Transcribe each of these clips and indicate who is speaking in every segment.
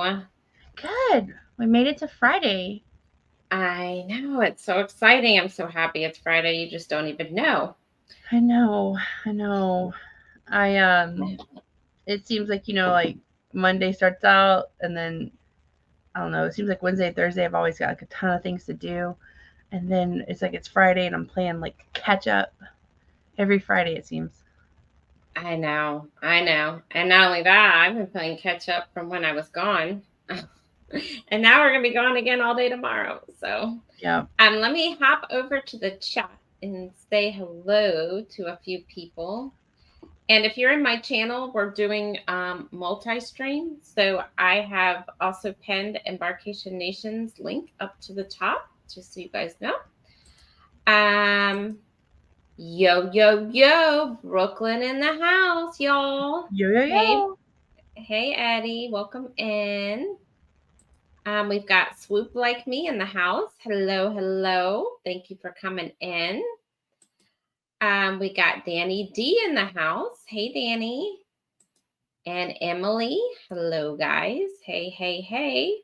Speaker 1: you?
Speaker 2: Good. We made it to Friday.
Speaker 1: I know, it's so exciting. I'm so happy it's Friday. You just don't even know.
Speaker 2: I know. I know. I it seems like, like Monday starts out and then I don't know, it seems like Wednesday, Thursday I've always got like a ton of things to do. And then it's like it's Friday and I'm playing like catch up every Friday it seems.
Speaker 1: I know, I know. And not only that, I've been playing catch up from when I was gone. And now we're gonna be gone again all day tomorrow. So
Speaker 2: Yeah.
Speaker 1: let me hop over to the chat and say hello to a few people. And if you're in my channel, we're doing multi-stream. So I have also pinned Embarkation Nation's link up to the top, just so you guys know. Yo, yo, yo, Brooklyn in the house, y'all.
Speaker 2: Yo yo yo.
Speaker 1: Hey, Eddie, welcome in. We've got Swoop Like Me in the house. Hello, hello. Thank you for coming in. We got Danny D in the house. Hey, Danny. And Emily. Hello, guys. Hey, hey, hey.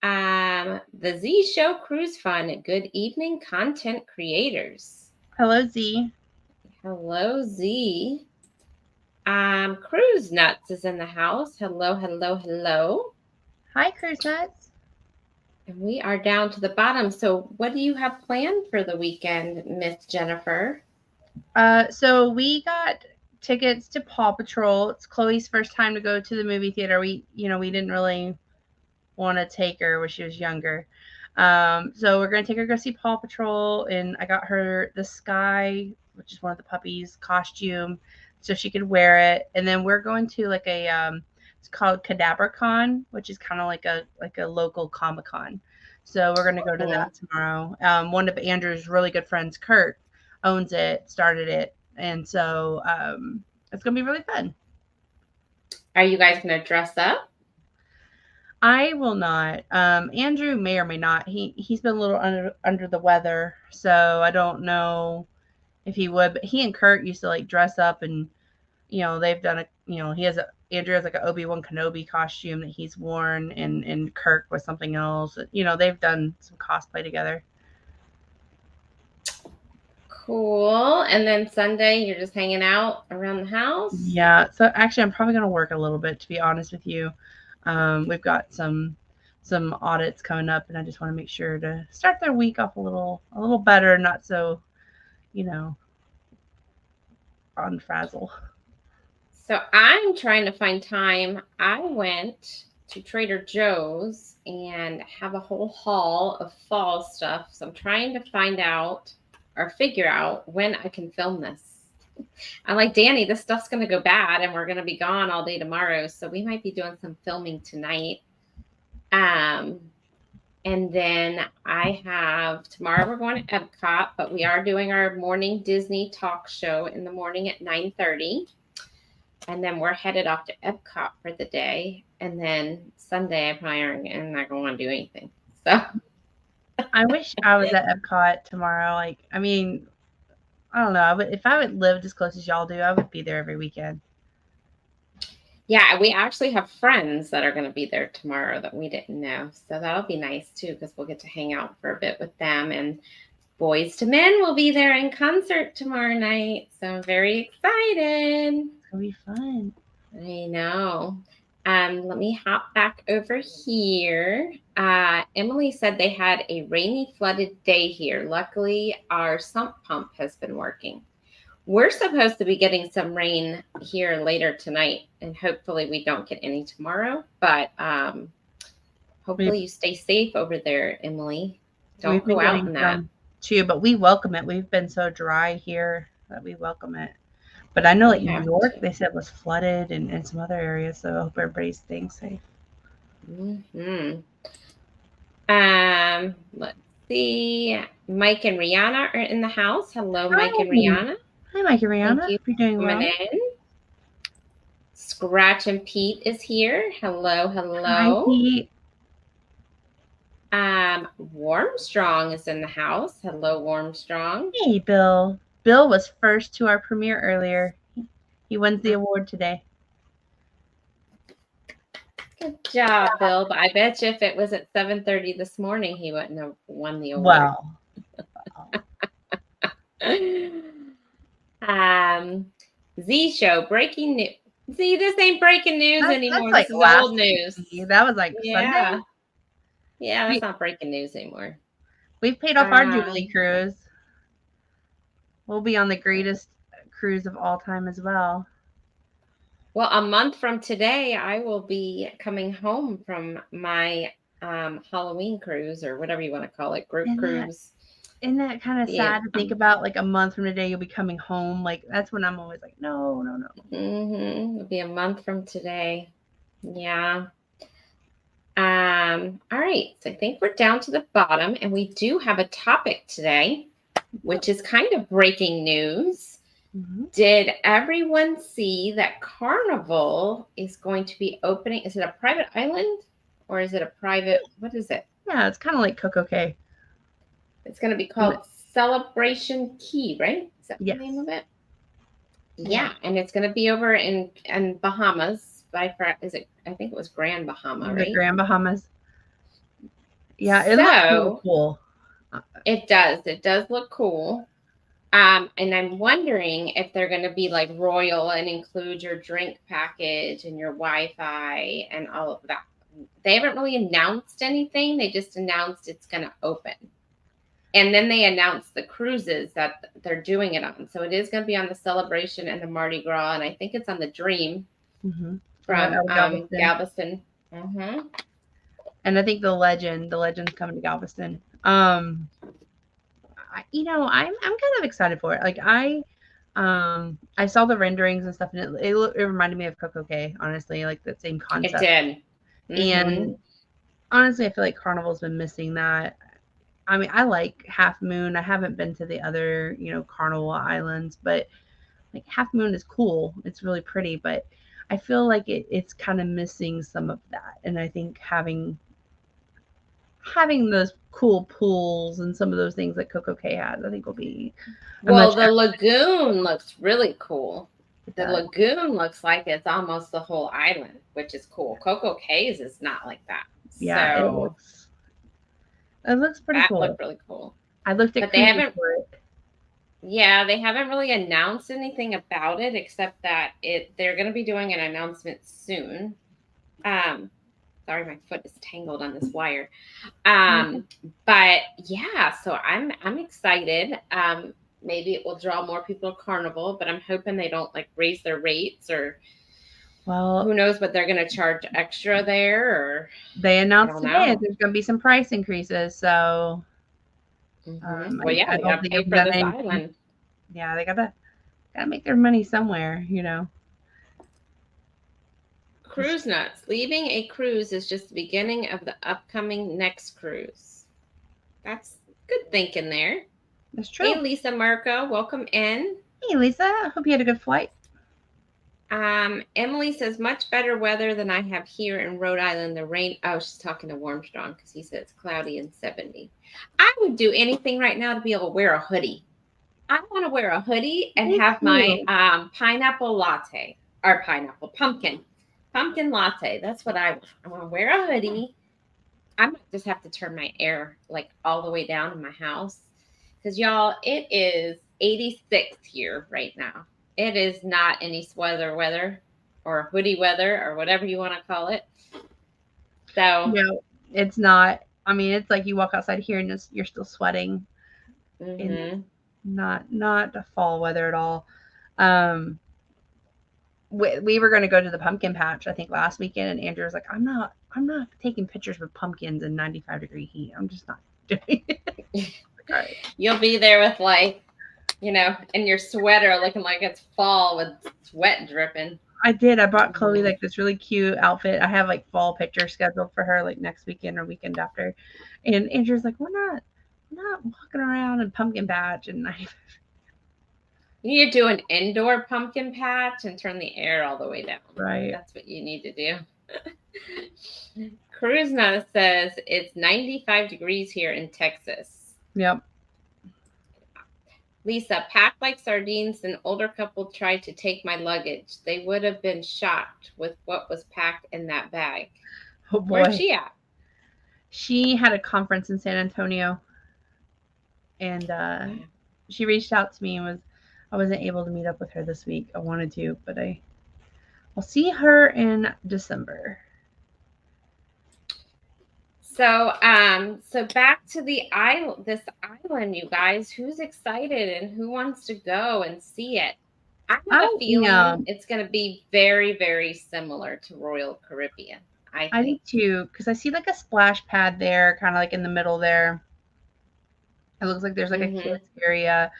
Speaker 1: The Z Show Cruise Fun. Good evening, content creators.
Speaker 2: Hello Z.
Speaker 1: Hello, Z. Cruise Nuts is in the house. Hello, hello, hello.
Speaker 2: Hi, Cruise Nuts.
Speaker 1: And we are down to the bottom. So what do you have planned for the weekend, Miss Jennifer?
Speaker 2: So we got tickets to Paw Patrol. It's Chloe's first time to go to the movie theater. We didn't really want to take her when she was younger. So we're gonna take her to go see Paw Patrol, and I got her the Sky, which is one of the puppies, costume, so she could wear it. And then we're going to like a it's called CadabraCon, which is kind of like a local Comic Con. So we're gonna go to that tomorrow. One of Andrew's really good friends, Kurt, owns it, started it, and so it's gonna be really fun.
Speaker 1: Are you guys gonna dress up?
Speaker 2: I will not. Andrew may or may not. He's been a little under the weather, so I don't know if he would. But he and Kurt used to like dress up, and they've done a. He has a Andrew has like an Obi-Wan Kenobi costume that he's worn, and Kirk was something else. They've done some cosplay together.
Speaker 1: Cool. And then Sunday, you're just hanging out around the house?
Speaker 2: Yeah. So actually, I'm probably gonna work a little bit, to be honest with you. We've got some audits coming up, and I just want to make sure to start their week off a little better, not so, you know, on frazzle.
Speaker 1: So I'm trying to find time. I went to Trader Joe's and have a whole haul of fall stuff. So I'm trying to find out or figure out when I can film this. I'm like, Danny, this stuff's going to go bad and we're going to be gone all day tomorrow. So we might be doing some filming tonight. And then I have tomorrow we're going to Epcot, but we are doing our morning Disney talk show in the morning at 9:30. And then we're headed off to Epcot for the day. And then Sunday, I probably am not going to want to do anything. So
Speaker 2: I wish I was at Epcot tomorrow. Like, I mean, I don't know. If I would lived as close as y'all do, I would be there every weekend.
Speaker 1: yeah, we actually have friends that are going to be there tomorrow that we didn't know. So that'll be nice too, because we'll get to hang out for a bit with them. And Boys to Men will be there in concert tomorrow night. So I'm very excited.
Speaker 2: It's gonna be fun.
Speaker 1: I know. Let me hop back over here. Emily said they had a rainy, flooded day here. Luckily, our sump pump has been working. We're supposed to be getting some rain here later tonight, and hopefully we don't get any tomorrow. But hopefully you stay safe over there, Emily. Don't go out in that.
Speaker 2: Too, but we welcome it. We've been so dry here that we welcome it. But I know like New York, they said was flooded and some other areas. So I hope everybody's staying safe.
Speaker 1: Mm-hmm. Let's see. Mike and Rihanna are in the house. Hello, Mike and Rihanna.
Speaker 2: Hi, Mike and Rihanna.
Speaker 1: Thank you
Speaker 2: for doing well.
Speaker 1: In. Scratch and Pete is here. Hello, hello.
Speaker 2: Hi, Pete.
Speaker 1: Warmstrong is in the house. Hello, Warmstrong.
Speaker 2: Hey, Bill. Bill was first to our premiere earlier. He wins the award today.
Speaker 1: Good job, Bill. But I bet you if it was at 7:30 this morning, he wouldn't have won the award.
Speaker 2: Wow.
Speaker 1: Z Show, breaking news. See, this ain't breaking news anymore.
Speaker 2: That's like
Speaker 1: This is
Speaker 2: last
Speaker 1: old news.
Speaker 2: week. That was like
Speaker 1: Yeah.
Speaker 2: Sunday.
Speaker 1: Yeah, that's not breaking news anymore.
Speaker 2: We've paid off our Jubilee cruise. We'll be on the greatest cruise of all time as well.
Speaker 1: Well, a month from today, I will be coming home from my Halloween cruise, or whatever you want to call it, group cruise.
Speaker 2: Isn't that kind of sad to think about? Like a month from today, you'll be coming home. Like that's when I'm always like, no.
Speaker 1: It'll be a month from today. Yeah. All right. So I think we're down to the bottom, and we do have a topic today, which is kind of breaking news. Mm-hmm. Did everyone see that Carnival is going to be opening? Is it a private island or is it a private? What is it?
Speaker 2: Yeah, it's kind of like CocoCay.
Speaker 1: It's going to be called Celebration Key, right? Is that the name of it? Yeah, and it's going to be over in Bahamas. Is it? I think it was Grand Bahama, right?
Speaker 2: The Grand Bahamas. Yeah, it looks really cool.
Speaker 1: It does. It does look cool. And I'm wondering if they're going to be like royal and include your drink package and your Wi-Fi and all of that. They haven't really announced anything. They just announced it's going to open. And then they announced the cruises that they're doing it on. So it is going to be on the Celebration and the Mardi Gras. And I think it's on the Dream from Galveston. Mm-hmm.
Speaker 2: And I think the Legend's coming to Galveston. I'm kind of excited for it. Like I saw the renderings and stuff, and it reminded me of CocoCay, honestly, like that same concept.
Speaker 1: It did. Mm-hmm.
Speaker 2: And honestly, I feel like Carnival's been missing that. I mean, I like Half Moon. I haven't been to the other, Carnival islands, but like Half Moon is cool. It's really pretty, but I feel like it's kind of missing some of that. And I think having those cool pools and some of those things that CocoCay has, I think will be.
Speaker 1: Well, the lagoon looks really cool. The lagoon looks like it's almost the whole island, which is cool. CocoCay's is not like that.
Speaker 2: Yeah,
Speaker 1: so
Speaker 2: it looks pretty cool.
Speaker 1: That looked really cool.
Speaker 2: I looked at,
Speaker 1: but they haven't. Yeah, they haven't really announced anything about it except that they're going to be doing an announcement soon. Sorry, my foot is tangled on this wire. But yeah, so I'm excited. Maybe it will draw more people to Carnival, but I'm hoping they don't like raise their rates, or who knows what they're going to charge extra there. Or
Speaker 2: they announced today there's going to be some price increases. So,
Speaker 1: well, yeah, they got to pay for this island.
Speaker 2: Yeah, they gotta make their money somewhere,
Speaker 1: Cruise nuts. Leaving a cruise is just the beginning of the upcoming next cruise. That's good thinking there.
Speaker 2: That's true.
Speaker 1: Hey, Lisa Marco, welcome in.
Speaker 2: Hey, Lisa. Hope you had a good flight.
Speaker 1: Emily says, much better weather than I have here in Rhode Island. The rain. Oh, she's talking to Warmstrong because he said it's cloudy and 70. I would do anything right now to be able to wear a hoodie. I want to wear a hoodie and have my pineapple latte, or pumpkin latte. That's what I want to wear a hoodie. I might just have to turn my air like all the way down in my house. Because y'all, it is 86 here right now. It is not any sweater weather or hoodie weather or whatever you want to call it. So
Speaker 2: no, it's not. I mean, it's like you walk outside here and you're still sweating.
Speaker 1: Mm-hmm.
Speaker 2: Not the fall weather at all. We were going to go to the pumpkin patch, I think, last weekend, and Andrew was like, I'm not taking pictures with pumpkins in 95-degree heat. I'm just not doing it. All right.
Speaker 1: You'll be there with in your sweater looking like it's fall with sweat dripping.
Speaker 2: I did. I bought Chloe like this really cute outfit. I have like fall pictures scheduled for her like next weekend or weekend after. And Andrew's like, we're not walking around in pumpkin patch and
Speaker 1: you need to do an indoor pumpkin patch and turn the air all the way down.
Speaker 2: Right.
Speaker 1: That's what you need to do. Cruise Nut says it's 95 degrees here in Texas.
Speaker 2: Yep.
Speaker 1: Lisa, packed like sardines, an older couple tried to take my luggage. They would have been shocked with what was packed in that bag.
Speaker 2: Oh
Speaker 1: Where's
Speaker 2: boy.
Speaker 1: she at?
Speaker 2: She had a conference in San Antonio, and she reached out to me and I wasn't able to meet up with her this week. I wanted to, but I'll see her in December.
Speaker 1: So back to this island, you guys. Who's excited and who wants to go and see it? I have a feeling it's going to be very, very similar to Royal Caribbean. I
Speaker 2: do
Speaker 1: think.
Speaker 2: too, because I see like a splash pad there, kind of like in the middle there. It looks like there's like a kids area,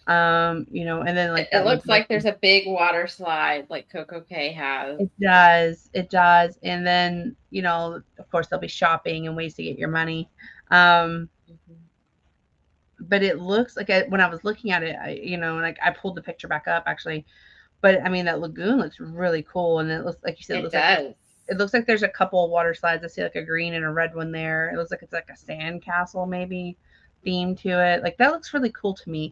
Speaker 2: and then like
Speaker 1: it looks like there's a big water slide like Coco Cay has.
Speaker 2: It does, and then of course there'll be shopping and ways to get your money. But it looks like when I was looking at it, like I pulled the picture back up actually, but I mean that lagoon looks really cool, and it looks like you said, it looks like there's a couple of water slides. I see like a green and a red one there. It looks like it's like a sand castle maybe theme to it. Like that looks really cool to me.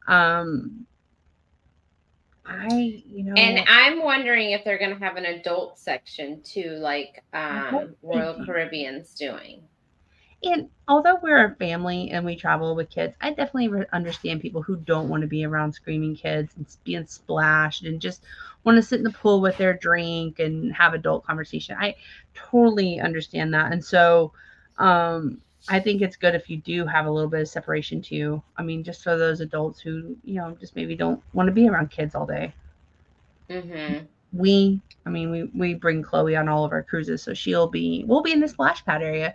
Speaker 2: And
Speaker 1: I'm wondering if they're going to have an adult section too, like Royal Caribbean's doing.
Speaker 2: And although we're a family and we travel with kids, I definitely understand people who don't want to be around screaming kids and being splashed and just want to sit in the pool with their drink and have adult conversation. I totally understand that. And so I think it's good if you do have a little bit of separation too. I mean, just for those adults who, just maybe don't want to be around kids all day. We bring Chloe on all of our cruises, so we'll be in the splash pad area.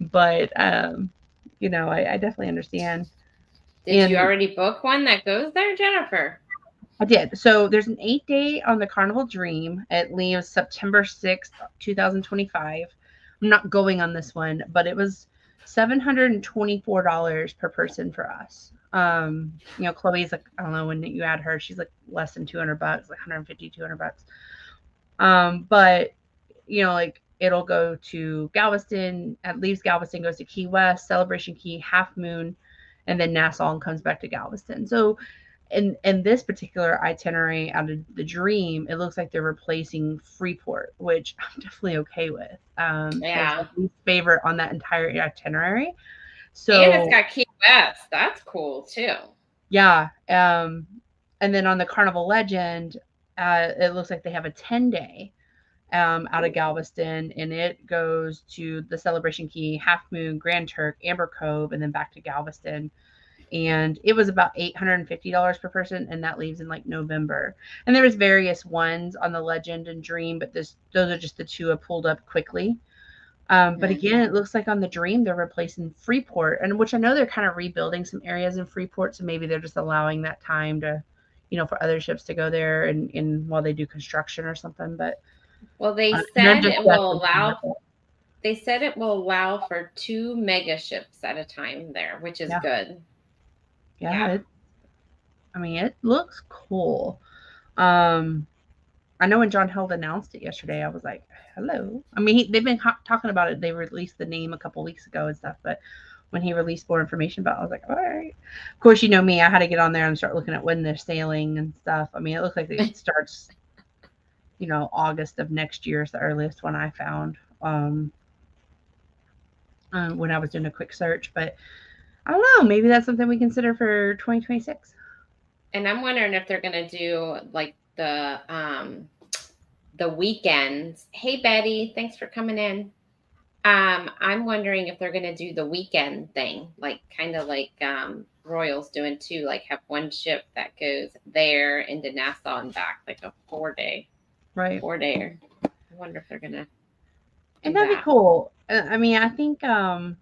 Speaker 2: But I definitely understand.
Speaker 1: Did you already book one that goes there, Jennifer?
Speaker 2: I did. So there's an 8-day on the Carnival Dream. It leaves September 6th, 2025. I'm not going on this one, but it was $724 per person for us. Chloe's like, I don't know, when you add her, she's like less than $200, like $150, $200. But like it'll go to Galveston, leaves Galveston, goes to Key West, Celebration Key, Half Moon, and then Nassau, and comes back to Galveston. So in this particular itinerary out of the Dream, it looks like they're replacing Freeport, which I'm definitely okay with.
Speaker 1: Yeah.
Speaker 2: It's my favorite on that entire itinerary.
Speaker 1: So, and it's got Key West. That's cool too.
Speaker 2: Yeah. And then on the Carnival Legend, it looks like they have a 10-day out of Galveston, and it goes to the Celebration Key, Half Moon, Grand Turk, Amber Cove, and then back to Galveston. And it was about $850 per person, and that leaves in like November. And there was various ones on the Legend and Dream, but those are just the two I pulled up quickly. But again, it looks like on the Dream they're replacing Freeport, and which I know they're kind of rebuilding some areas in Freeport, so maybe they're just allowing that time to, for other ships to go there and while they do construction or something. But
Speaker 1: well, they said it will allow. They said it will allow for 2 mega ships at a time there, which is good.
Speaker 2: Yeah. It looks cool. I know when John Held announced it yesterday, I was like, hello. I mean, they've been talking about it. They released the name a couple weeks ago and stuff, but when he released more information about it, I was like, all right. Of course, me, I had to get on there and start looking at when they're sailing and stuff. I mean, it looks like it starts, August of next year is the earliest one I found when I was doing a quick search. But I don't know. Maybe that's something we consider for 2026.
Speaker 1: And I'm wondering if they're going to do like the weekends. Hey, Betty, thanks for coming in. I'm wondering if they're going to do the weekend thing, like kind of like Royal's doing too, like have one ship that goes there into Nassau and back, like a 4-day.
Speaker 2: Right.
Speaker 1: 4-day. I wonder if they're going to.
Speaker 2: And that'd be cool. I mean, I think again,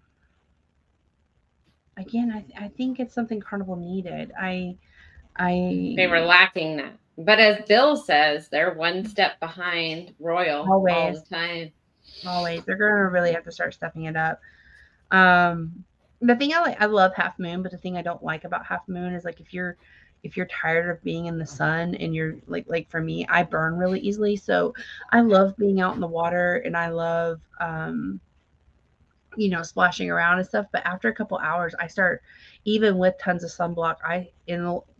Speaker 2: I think it's something Carnival needed.
Speaker 1: They were lacking that. But as Bill says, they're one step behind Royal all the time.
Speaker 2: Always. They're going to really have to start stepping it up. The thing I love Half Moon, but the thing I don't like about Half Moon is like if you're tired of being in the sun and you're like for me, I burn really easily. So I love being out in the water, and I love splashing around and stuff. But after a couple hours, I start, even with tons of sunblock,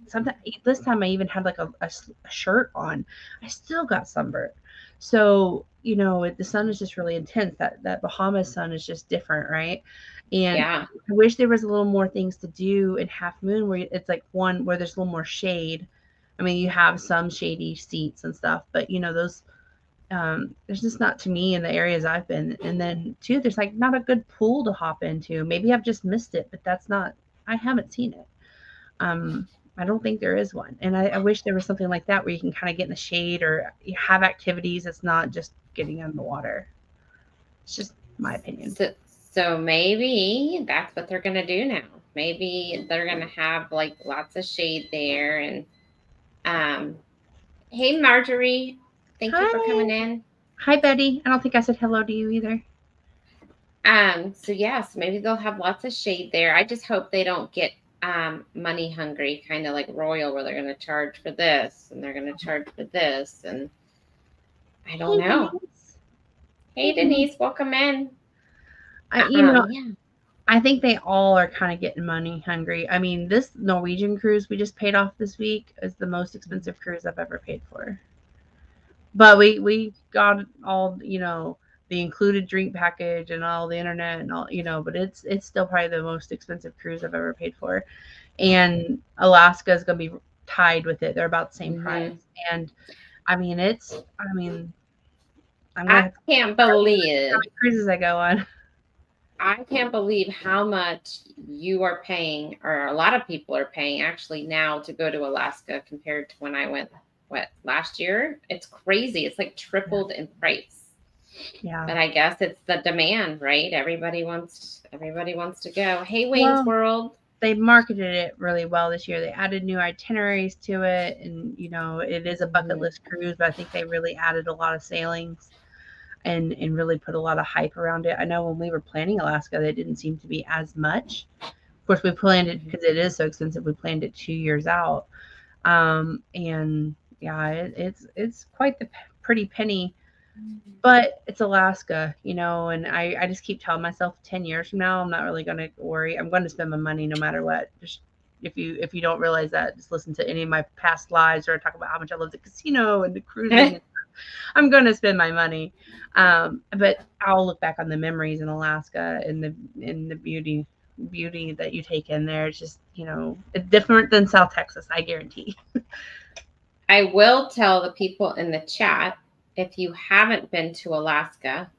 Speaker 2: sometimes this time I even had like a shirt on. I still got sunburned. So, the sun is just really intense. That Bahamas sun is just different, right? And
Speaker 1: Yeah.
Speaker 2: I wish there was a little more things to do in Half Moon where it's like one where there's a little more shade. I mean, you have some shady seats and stuff, but those there's just not to me in the areas I've been. And then two, there's like not a good pool to hop into. Maybe I've just missed it, but I haven't seen it. Um, I don't think there is one. And I wish there was something like that where you can kind of get in the shade or you have activities. It's not just getting in the water. It's just my opinion.
Speaker 1: So maybe that's what they're gonna do now. Maybe they're gonna have like lots of shade there. And hey Marjorie, thank you for coming in.
Speaker 2: Hi Betty. I don't think I said hello to you either.
Speaker 1: So yes, maybe they'll have lots of shade there. I just hope they don't get money hungry, kind of like Royal, where they're gonna charge for this and they're gonna charge for this, and I don't know.
Speaker 2: Denise.
Speaker 1: Hey Denise, welcome in.
Speaker 2: Yeah. I think they all are kind of getting money hungry. I mean, this Norwegian cruise we just paid off this week is the most expensive cruise I've ever paid for. But we got all, the included drink package and all the internet and all, but it's still probably the most expensive cruise I've ever paid for. And Alaska is going to be tied with it. They're about the same price. And I
Speaker 1: can't believe
Speaker 2: how many cruises I go on.
Speaker 1: I can't believe how much you are paying, or a lot of people are paying actually now to go to Alaska compared to when I went, last year? It's crazy. It's like tripled in price.
Speaker 2: Yeah.
Speaker 1: But I guess it's the demand, right? Everybody wants to go. Hey, Wayne's World.
Speaker 2: They marketed it really well this year. They added new itineraries to it, and it is a bucket list cruise, but I think they really added a lot of sailings and really put a lot of hype around it. I know when we were planning Alaska, they didn't seem to be as much. Of course, we planned it because it is so expensive. We planned it 2 years out, and yeah, it's quite the pretty penny. But it's Alaska, and I just keep telling myself 10 years from now, I'm not really going to worry. I'm going to spend my money no matter what. Just if you don't realize that, just listen to any of my past lives or talk about how much I love the casino and the cruising. I'm going to spend my money. But I'll look back on the memories in Alaska and the beauty that you take in there. It's just, it's different than South Texas, I guarantee.
Speaker 1: I will tell the people in the chat, if you haven't been to Alaska,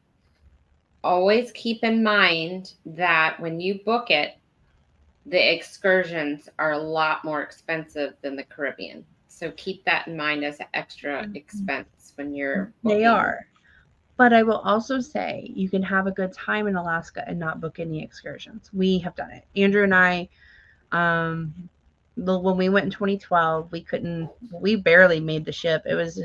Speaker 1: always keep in mind that when you book it, the excursions are a lot more expensive than the Caribbean. So keep that in mind as an extra expense when you're booking.
Speaker 2: They are. But I will also say you can have a good time in Alaska and not book any excursions. We have done it. Andrew and I, when we went in 2012, we barely made the ship. It was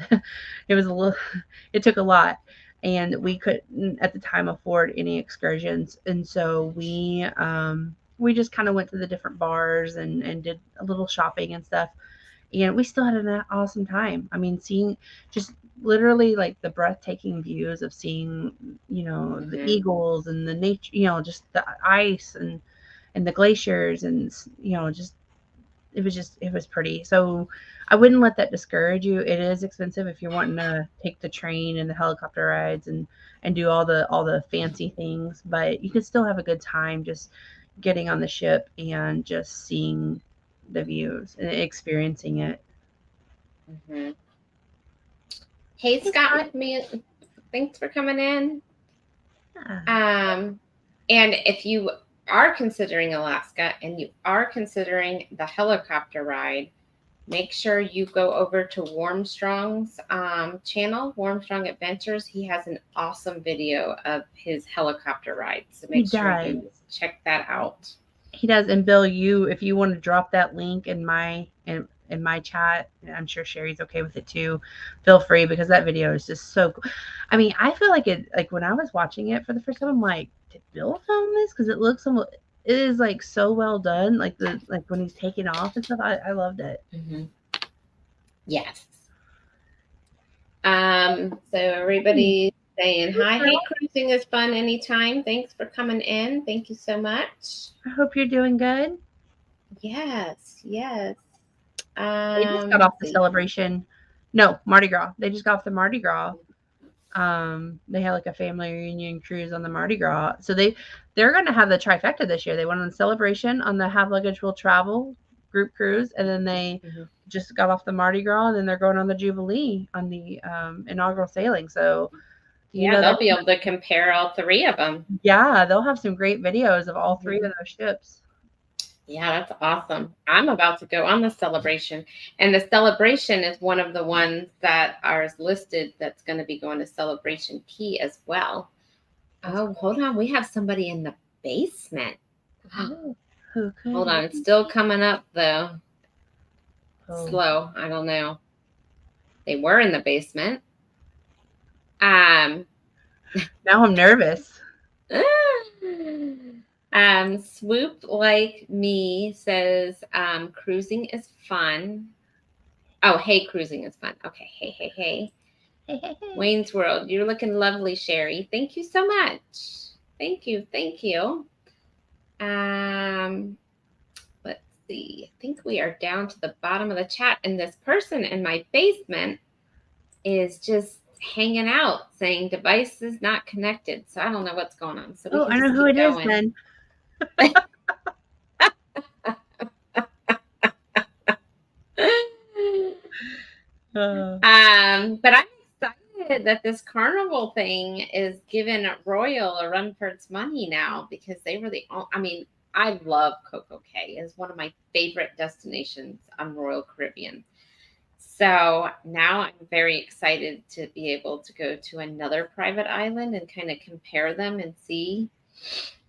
Speaker 2: it took a lot, and we couldn't at the time afford any excursions. And so we just kind of went to the different bars and did a little shopping and stuff. And we still had an awesome time. I mean, seeing just literally like the breathtaking views of seeing, the eagles and the nature, just the ice and the glaciers and, it was pretty. So I wouldn't let that discourage you. It is expensive if you're wanting to take the train and the helicopter rides and do all the fancy things, but you can still have a good time just getting on the ship and just seeing the views and experiencing it.
Speaker 1: Hey Scott, thanks for coming in. And if you are considering Alaska and you are considering the helicopter ride, make sure you go over to Warmstrong's channel, Warmstrong Adventures. He has an awesome video of his helicopter ride, so make sure you check that out.
Speaker 2: He does. And Bill, if you want to drop that link in my chat, I'm sure Sherry's okay with it too, feel free, because that video is just so cool. I mean, I feel like when I was watching it for the first time, I'm like, did Bill film this? Because it is like so well done, like when he's taking off and stuff. I loved it.
Speaker 1: Yes. So everybody Saying
Speaker 2: Hey,
Speaker 1: hi. Hey,
Speaker 2: girl.
Speaker 1: cruising is fun anytime. Thanks for coming in. Thank you so much.
Speaker 2: I hope you're doing good.
Speaker 1: Yes, yes.
Speaker 2: They just got off
Speaker 1: Let's
Speaker 2: the
Speaker 1: see.
Speaker 2: celebration. No, Mardi Gras. They just got off the Mardi Gras. They had like a family reunion cruise on the Mardi Gras. So they're going to have the trifecta this year. They went on celebration on the Have Luggage Will Travel group cruise, and then they just got off the Mardi Gras, and then they're going on the Jubilee on the inaugural sailing. So
Speaker 1: Yeah, they'll be able to compare all three of them.
Speaker 2: Yeah, they'll have some great videos of all three of those ships.
Speaker 1: Yeah, that's awesome. I'm about to go on the celebration. And the celebration is one of the ones that are listed that's going to be going to Celebration Key as well. Oh, hold on. We have somebody in the basement.
Speaker 2: Who could
Speaker 1: Hold on. It's still coming up, though. Slow. I don't know. They were in the basement.
Speaker 2: Now I'm nervous.
Speaker 1: Swoop Like Me says, cruising is fun. Oh, hey, cruising is fun. Okay. Hey. Wayne's World. You're looking lovely, Sherry. Thank you so much. Thank you. Let's see. I think we are down to the bottom of the chat, and this person in my basement is just hanging out saying devices not connected. So I don't know what's going on. So
Speaker 2: I know who it is then.
Speaker 1: But I'm excited that this carnival thing is giving Royal a run for its money now, because they were I love Coco Cay. It's one of my favorite destinations on Royal Caribbean. So now I'm very excited to be able to go to another private island and kind of compare them and see.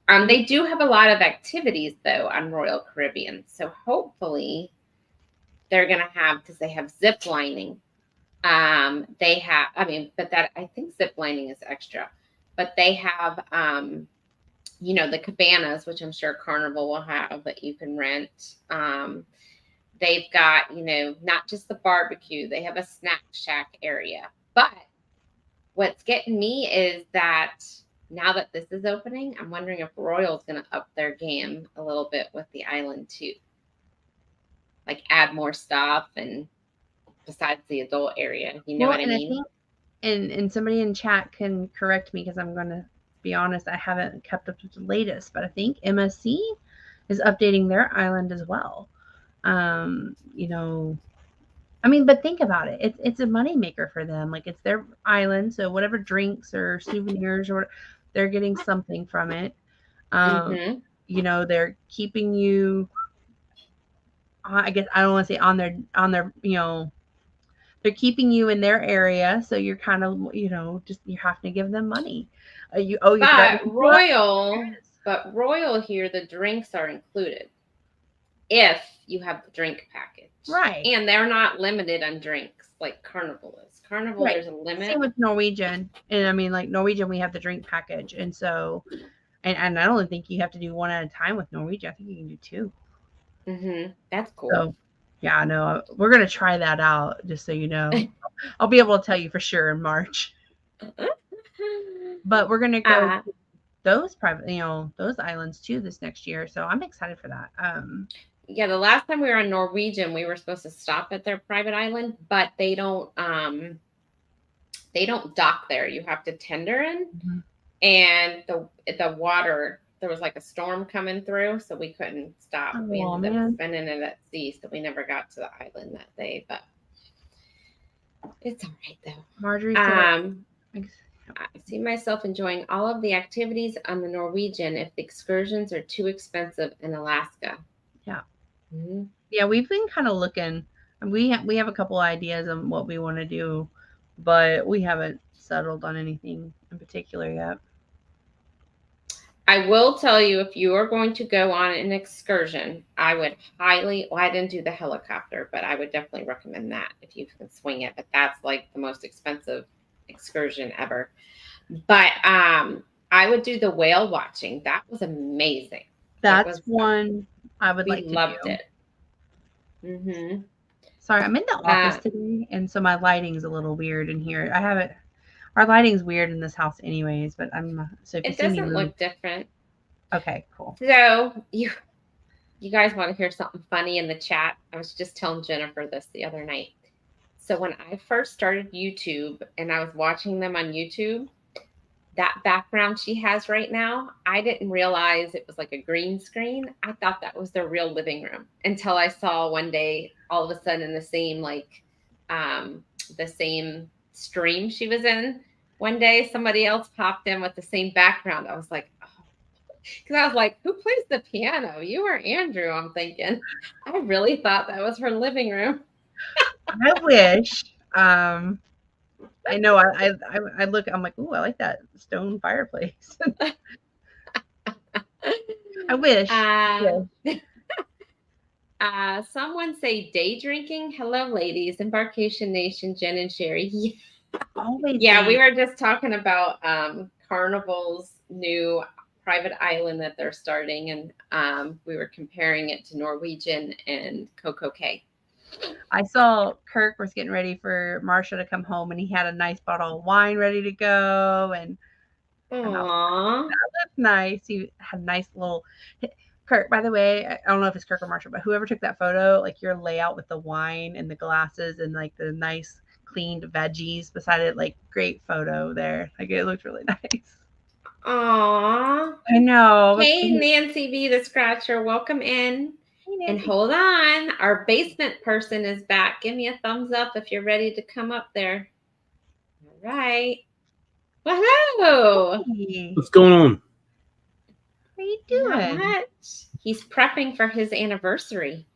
Speaker 1: They do have a lot of activities though on Royal Caribbean. So hopefully they're going to have, because they have zip lining. They have, but that, I think zip lining is extra, but they have, the cabanas, which I'm sure Carnival will have, that you can rent. They've got, not just the barbecue, they have a snack shack area. But what's getting me is that now that this is opening, I'm wondering if Royal's going to up their game a little bit with the island too. Like add more stuff, and besides the adult area, you know what I mean?
Speaker 2: And somebody in chat can correct me, because I'm going to be honest, I haven't kept up with the latest, but I think MSC is updating their island as well. But think about it. It's a moneymaker for them. Like, it's their island, so whatever drinks or souvenirs or they're getting something from it. They're keeping you. I guess I don't want to say on their. They're keeping you in their area, so you're kind of just you're having to give them money.
Speaker 1: But Royal here, the drinks are included if you have the drink package,
Speaker 2: right?
Speaker 1: And they're not limited on drinks like Carnival is. Carnival, right. There's a limit.
Speaker 2: Same with Norwegian, and like Norwegian, we have the drink package, and so, and I don't think you have to do one at a time with Norwegian. I think you can do two.
Speaker 1: That's cool.
Speaker 2: So, yeah, no, we're gonna try that out, just so you know. I'll be able to tell you for sure in March. But we're gonna go to those private, those islands too this next year. So I'm excited for that.
Speaker 1: Yeah, the last time we were on Norwegian, we were supposed to stop at their private island, but they don't dock there. You have to tender in, and the water, there was like a storm coming through, so we couldn't stop. We ended up spending it at sea, so we never got to the island that day. But it's all right though.
Speaker 2: Marjorie said,
Speaker 1: I see myself enjoying all of the activities on the Norwegian if the excursions are too expensive in Alaska.
Speaker 2: Yeah. Yeah, we've been kind of looking. We have a couple ideas on what we want to do, but we haven't settled on anything in particular yet.
Speaker 1: I will tell you, if you are going to go on an excursion, I would highly, I didn't do the helicopter, but I would definitely recommend that if you can swing it. But that's like the most expensive excursion ever. But I would do the whale watching. That was amazing.
Speaker 2: That's one I would like to do. We loved
Speaker 1: it.
Speaker 2: Sorry, I'm in the office today, and so my lighting's a little weird in here. Our lighting's weird in this house, anyways. But so if you
Speaker 1: It
Speaker 2: see me
Speaker 1: doesn't
Speaker 2: move,
Speaker 1: look different.
Speaker 2: okay, cool.
Speaker 1: So you guys want to hear something funny in the chat? I was just telling Jennifer this the other night. So when I first started YouTube and I was watching them on YouTube, that background she has right now, I didn't realize it was like a green screen. I thought that was their real living room until I saw one day all of a sudden the same stream she was in. One day somebody else popped in with the same background. I was like, oh, because I was like, who plays the piano? You or Andrew? I'm thinking. I really thought that was her living room.
Speaker 2: I wish. I know. I look. I'm like, ooh, I like that stone fireplace. I wish.
Speaker 1: Someone say day drinking. Hello, ladies. Embarkation Nation, Jen and Sherry.
Speaker 2: Always.
Speaker 1: Yeah, we were just talking about Carnival's new private island that they're starting, and we were comparing it to Norwegian and CocoCay.
Speaker 2: I saw Kirk was getting ready for Marsha to come home, and he had a nice bottle of wine ready to go, and
Speaker 1: Aww,
Speaker 2: that looked nice. He had a nice little. Kirk, by the way, I don't know if it's Kirk or Marsha, but whoever took that photo, like your layout with the wine and the glasses and like the nice cleaned veggies beside it, like great photo there. Like it looked really nice.
Speaker 1: aww.
Speaker 2: I know.
Speaker 1: Hey, Nancy V, the Scratcher, welcome in. Hey, and hold on, our basement person is back. Give me a thumbs up if you're ready to come up there. All right. Well, hello.
Speaker 2: Hey.
Speaker 3: What's going on?
Speaker 2: What are you doing?
Speaker 1: Not much. He's prepping for his anniversary.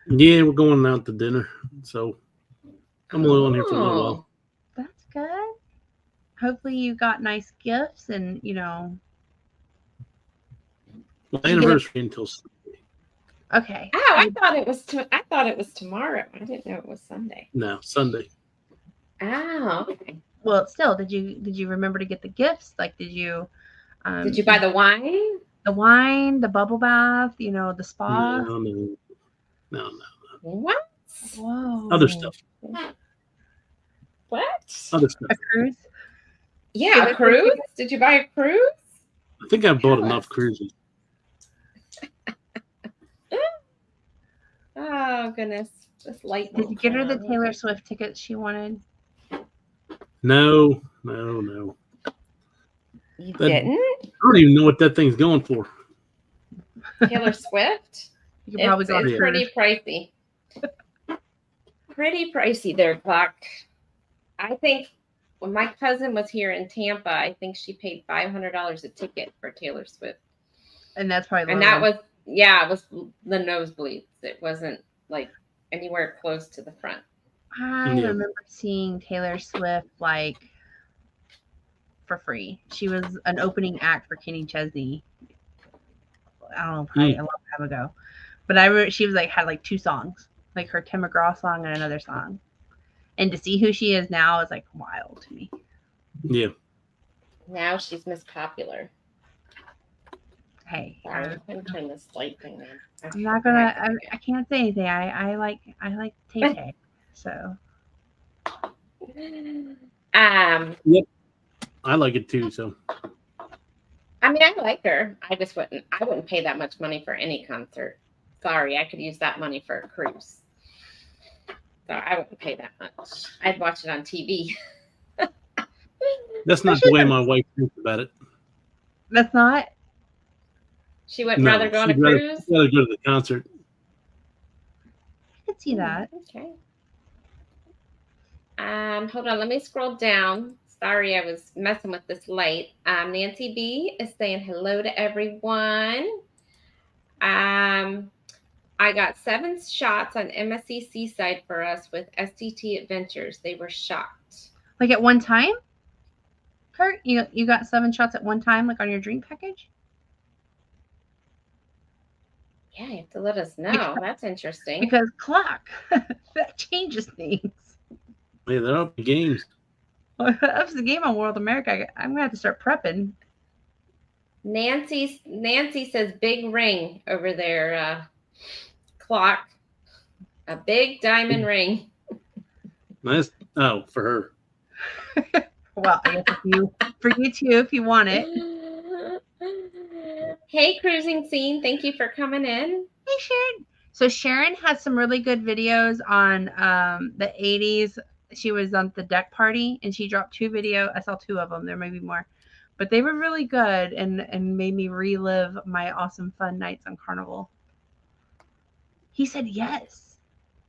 Speaker 3: Yeah, we're going out to dinner, so I'm a little on here for a little while.
Speaker 2: That's good. Hopefully you got nice gifts and,
Speaker 3: Well, anniversary until Sunday.
Speaker 2: Okay.
Speaker 1: Oh, I thought it was tomorrow. I didn't know it was Sunday.
Speaker 3: No, Sunday.
Speaker 1: Oh, okay.
Speaker 2: Well, still, did you remember to get the gifts? Like, did you
Speaker 1: buy the wine?
Speaker 2: The wine, the bubble bath, the spa?
Speaker 3: No.
Speaker 1: What?
Speaker 2: Whoa.
Speaker 3: Other stuff.
Speaker 1: What?
Speaker 3: Other stuff.
Speaker 2: A cruise?
Speaker 1: Yeah, a cruise? Did you buy a cruise?
Speaker 3: I think I bought enough cruises.
Speaker 1: Oh, goodness. This light.
Speaker 2: Did you get her the Taylor Swift tickets she wanted?
Speaker 3: No.
Speaker 1: You didn't?
Speaker 3: I don't even know what that thing's going for.
Speaker 1: Taylor Swift?
Speaker 2: You could probably go
Speaker 1: it's pretty pricey. Pretty pricey there, Clock. I think when my cousin was here in Tampa, I think she paid $500 a ticket for Taylor Swift.
Speaker 2: And that's probably
Speaker 1: and that was it was the nosebleeds. It wasn't like anywhere close to the front.
Speaker 2: I remember seeing Taylor Swift like for free. She was an opening act for Kenny Chesney. I don't know, probably a long time ago. But I remember she was like had like two songs, like her Tim McGraw song and another song. And to see who she is now is like wild to me.
Speaker 3: Yeah.
Speaker 1: Now she's Miss Popular.
Speaker 2: Hey,
Speaker 1: sorry, I'm gonna turn this light thing on.
Speaker 2: I'm not gonna. I can't say anything. I like Tay Tay. So.
Speaker 3: Yep. I like it too. So.
Speaker 1: I mean, I like her. I wouldn't pay that much money for any concert. Sorry, I could use that money for a cruise. So I wouldn't pay that much. I'd watch it on TV.
Speaker 3: That's not the way my wife thinks about it.
Speaker 2: That's not.
Speaker 1: She would rather go on a cruise?
Speaker 3: She'd rather go to the concert.
Speaker 2: I could see that.
Speaker 1: Okay. Hold on. Let me scroll down. Sorry, I was messing with this light. Nancy B is saying hello to everyone. I got 7 shots on MSC Seaside for us with STT Adventures. They were shocked.
Speaker 2: Like at one time? Kurt, you got 7 shots at one time, like on your drink package?
Speaker 1: Yeah, you have to let us know. That's interesting.
Speaker 2: Because clock, that changes things.
Speaker 3: Yeah, they're up the games.
Speaker 2: Well, that's the game on World America. I'm gonna have to start prepping.
Speaker 1: Nancy says big ring over there, Clock. A big diamond ring.
Speaker 3: Nice. Oh, for her.
Speaker 2: Well, I guess for you too, if you want it.
Speaker 1: Hey, cruising scene. Thank you for coming in.
Speaker 2: Hey, Sharon. So Sharon has some really good videos on the 80s. She was on the deck party and she dropped 2 videos. I saw 2 of them. There may be more. But they were really good and made me relive my awesome fun nights on Carnival. He said yes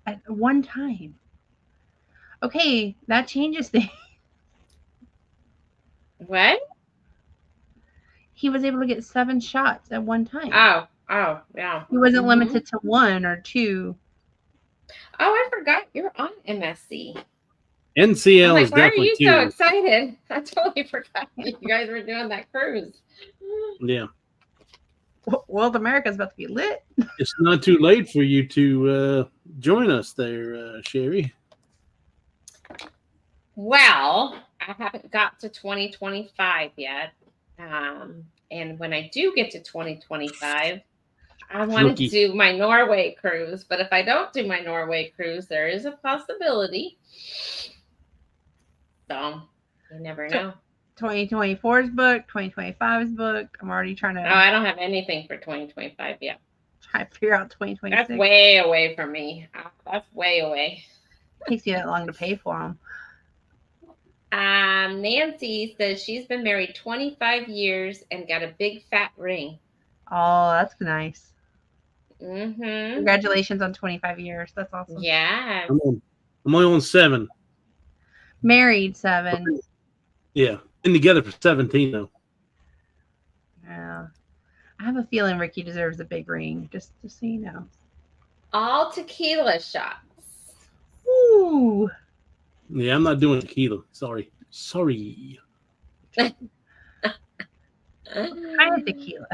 Speaker 2: at one time. Okay, that changes things.
Speaker 1: What?
Speaker 2: He was able to get 7 shots at one time.
Speaker 1: Oh, yeah.
Speaker 2: He wasn't limited to 1 or 2.
Speaker 1: Oh, I forgot you're on MSC.
Speaker 3: NCL
Speaker 1: I'm like,
Speaker 3: is
Speaker 1: why are
Speaker 3: definitely
Speaker 1: you
Speaker 3: 2.
Speaker 1: so excited? I totally forgot you guys were doing that cruise.
Speaker 3: Yeah.
Speaker 2: World America's about to be lit.
Speaker 3: It's not too late for you to join us there, Sherry.
Speaker 1: Well, I haven't got to 2025 yet. And when I do get to 2025, I want to do my Norway cruise. But if I don't do my Norway cruise, there is a possibility. So you never know.
Speaker 2: 2024 is booked. 2025 is booked. I'm already trying to.
Speaker 1: No, I don't have anything for 2025 yet.
Speaker 2: Try to figure out 2026.
Speaker 1: That's way away from me. That's way away.
Speaker 2: Takes you that long to pay for them.
Speaker 1: Nancy says she's been married 25 years and got a big fat ring.
Speaker 2: Oh, that's nice.
Speaker 1: Mm-hmm.
Speaker 2: Congratulations on 25 years. That's awesome.
Speaker 1: Yeah.
Speaker 3: I'm only on 7.
Speaker 2: Married 7.
Speaker 3: Yeah. Been together for 17 though.
Speaker 2: Yeah. I have a feeling Ricky deserves a big ring, just so you know.
Speaker 1: All tequila shots.
Speaker 2: Ooh.
Speaker 3: Yeah, I'm not doing tequila. Sorry.
Speaker 2: I had tequila.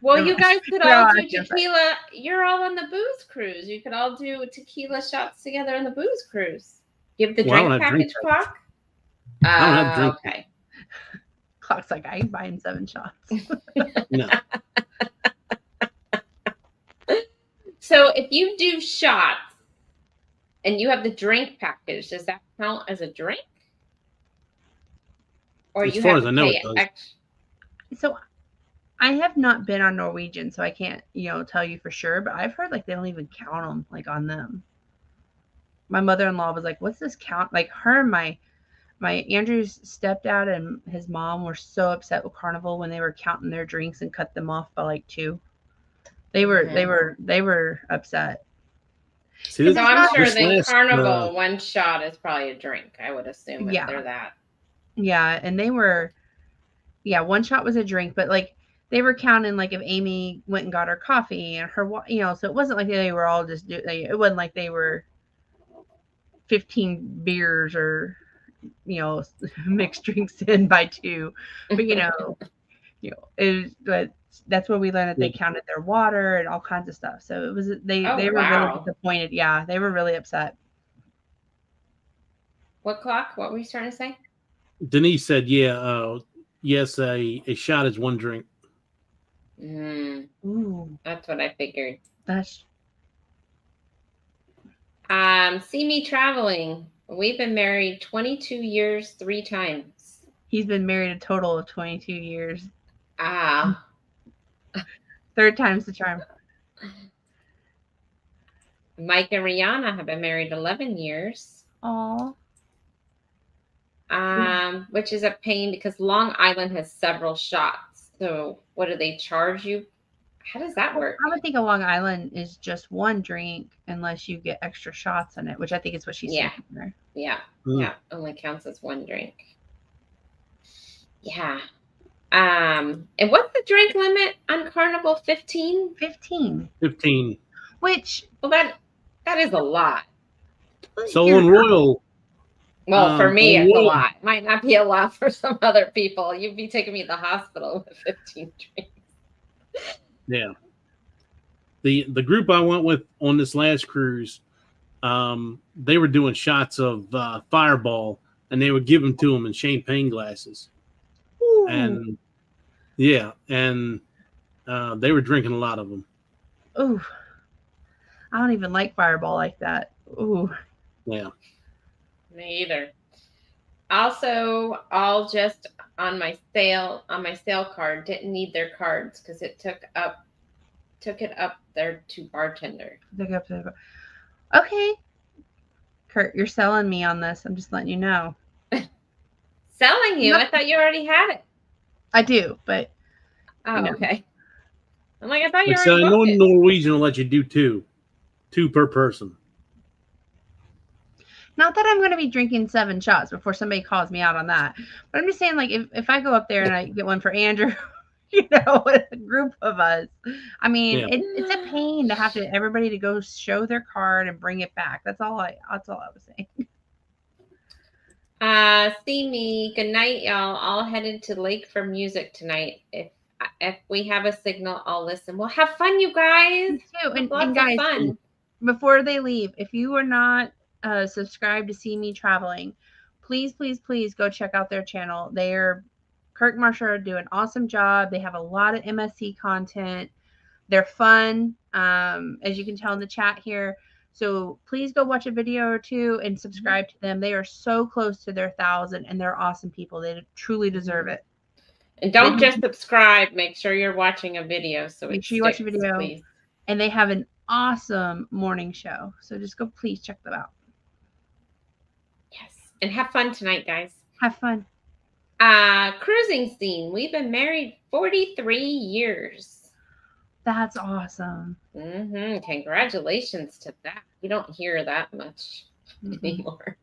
Speaker 1: Well, you guys could all do
Speaker 2: different.
Speaker 1: tequila. You're all on the booze cruise. You could all do tequila shots together on the booze cruise. Give the drink package clock.
Speaker 3: I don't have drink.
Speaker 1: Okay.
Speaker 2: Clock's like, I ain't buying 7 shots.
Speaker 3: No.
Speaker 1: So if you do shots and you have the drink package, does that count as a drink? Or
Speaker 3: As
Speaker 1: you
Speaker 3: far
Speaker 1: have
Speaker 3: as
Speaker 1: to
Speaker 3: I know,
Speaker 1: pay
Speaker 3: it does.
Speaker 2: So I have not been on Norwegian, so I can't, tell you for sure. But I've heard like they don't even count them like on them. My mother-in-law was like, "What's this count?" Like her and my Andrew's stepdad and his mom were so upset with Carnival when they were counting their drinks and cut them off by like 2. They were upset.
Speaker 3: See,
Speaker 1: So I'm sure
Speaker 3: this
Speaker 1: the
Speaker 3: last,
Speaker 1: Carnival one shot is probably a drink. I would assume if they're that.
Speaker 2: Yeah, and they were. Yeah, 1 shot was a drink, but like they were counting like if Amy went and got her coffee and her, so it wasn't like they were all just it wasn't like they were 15 beers or mixed drinks in by 2, but that's where we learned that they counted their water and all kinds of stuff. So it was they were really disappointed. Yeah, they were really upset.
Speaker 1: What clock? What were you trying to say?
Speaker 3: Denise said, "Yeah, yes, a shot is 1 drink."
Speaker 2: Ooh,
Speaker 1: that's what I figured.
Speaker 2: That's.
Speaker 1: See me traveling. We've been married 22 years, 3 times.
Speaker 2: He's been married a total of 22 years. 3rd time's the charm.
Speaker 1: Mike and Rihanna have been married 11 years.
Speaker 2: Aww.
Speaker 1: Which is a pain because Long Island has several shots. So what do they charge you? How does that work?
Speaker 2: I would think a Long Island is just 1 drink unless you get extra shots in it, which I think is what she's saying there.
Speaker 1: Yeah. Yeah. Only counts as 1 drink. Yeah. And what's the drink limit on Carnival? 15?
Speaker 2: 15. Which,
Speaker 1: well, that is a lot.
Speaker 3: So on Royal.
Speaker 1: Well, for me, it's a lot. Might not be a lot for some other people. You'd be taking me to the hospital with 15 drinks.
Speaker 3: Yeah. The group I went with on this last cruise, they were doing shots of Fireball, and they would give them to them in champagne glasses. Ooh. And they were drinking a lot of them.
Speaker 2: Ooh. I don't even like Fireball like that. Ooh.
Speaker 3: Yeah.
Speaker 1: Me either. Also, all just on my sale card, didn't need their cards because it took it up there to bartender.
Speaker 2: Okay. Kurt, you're selling me on this. I'm just letting you know.
Speaker 1: Selling you? I thought you already had it.
Speaker 2: I do, but
Speaker 1: okay. I'm like, I thought you
Speaker 3: So
Speaker 1: already
Speaker 3: no
Speaker 1: booked it.
Speaker 3: Norwegian will let you do two per person.
Speaker 2: Not that I'm going to be drinking 7 shots before somebody calls me out on that. But I'm just saying, like, if I go up there and I get one for Andrew, with a group of us, I mean, it's a pain to have everybody to go show their card and bring it back. That's all I was saying.
Speaker 1: See me. Good night, y'all. All headed to Lake for music tonight. If we have a signal, I'll listen. Well, have fun, you guys.
Speaker 2: Me too. And
Speaker 1: Lots
Speaker 2: guys,
Speaker 1: of fun.
Speaker 2: Before they leave, if you are not subscribed to See Me Traveling, please go check out their channel. Kirk and Marsha do an awesome job. They have a lot of MSC content. They're fun, as you can tell in the chat here. So please go watch a video or two and subscribe to them. They are so close to their 1,000, and they're awesome people. They truly deserve it.
Speaker 1: And don't just subscribe. Make sure you're watching a video. So
Speaker 2: make sure you watch a video.
Speaker 1: Please.
Speaker 2: And they have an awesome morning show. So just go, please check them out.
Speaker 1: Yes. And have fun tonight, guys.
Speaker 2: Have fun.
Speaker 1: Cruising scene. We've been married 43 years.
Speaker 2: That's awesome.
Speaker 1: Congratulations to that. We don't hear that much anymore.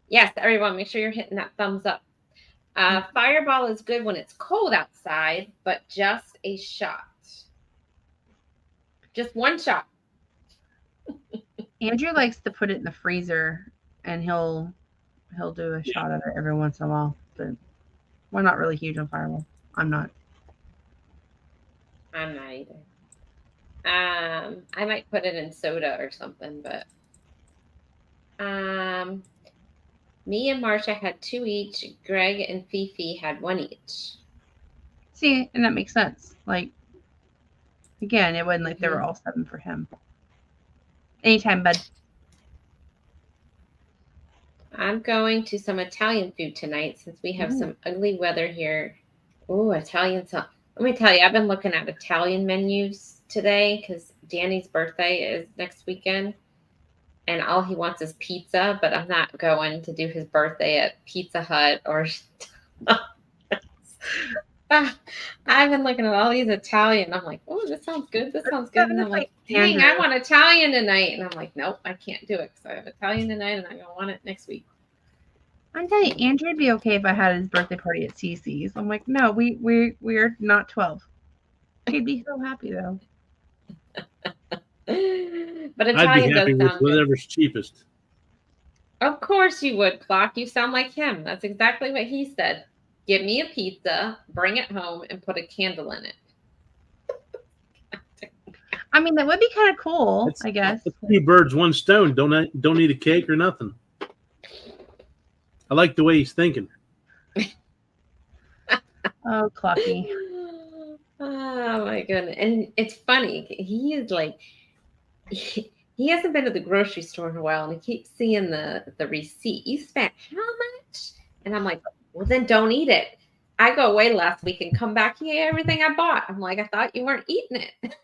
Speaker 1: Yes, everyone, make sure you're hitting that thumbs up. Fireball is good when it's cold outside, but just a shot. Just one shot.
Speaker 2: Andrew likes to put it in the freezer, and he'll do a shot of it every once in a while. But we're not really huge on Fireball. I'm not
Speaker 1: either. I might put it in soda or something, but me and Marsha had 2 each. Greg and Fifi had 1 each.
Speaker 2: See, and that makes sense. Like, again, it wasn't like they were all 7 for him. Anytime, bud.
Speaker 1: I'm going to some Italian food tonight since we have some ugly weather here. Oh, Italian stuff. Let me tell you, I've been looking at Italian menus today because Danny's birthday is next weekend. And all he wants is pizza, but I'm not going to do his birthday at Pizza Hut or I've been looking at all these Italian. I'm like, oh, this sounds good. This sounds good. And I'm like, dang, I want Italian tonight. And I'm like, nope, I can't do it because I have Italian tonight and I don't want it next week.
Speaker 2: I'm telling you, Andrew would be okay if I had his birthday party at CC's. I'm like, no, we're not 12. He'd be so happy though.
Speaker 1: But Italian
Speaker 3: I'd be happy
Speaker 1: does
Speaker 3: with
Speaker 1: sound
Speaker 3: whatever's
Speaker 1: good.
Speaker 3: cheapest.
Speaker 1: Of course you would, Clock. You sound like him. That's exactly what he said. Give me a pizza, bring it home, and put a candle in it.
Speaker 2: I mean, that would be kind of cool, I guess.
Speaker 3: That's 2 birds, 1 stone. Don't need a cake or nothing. I like the way he's thinking.
Speaker 2: Oh, Clocky.
Speaker 1: Oh my goodness. And it's funny. He is like, he hasn't been to the grocery store in a while, and he keeps seeing the receipt. You spent how much? And I'm like, well, then don't eat it. I go away last week and come back, he ate everything I bought. I'm like, I thought you weren't eating it.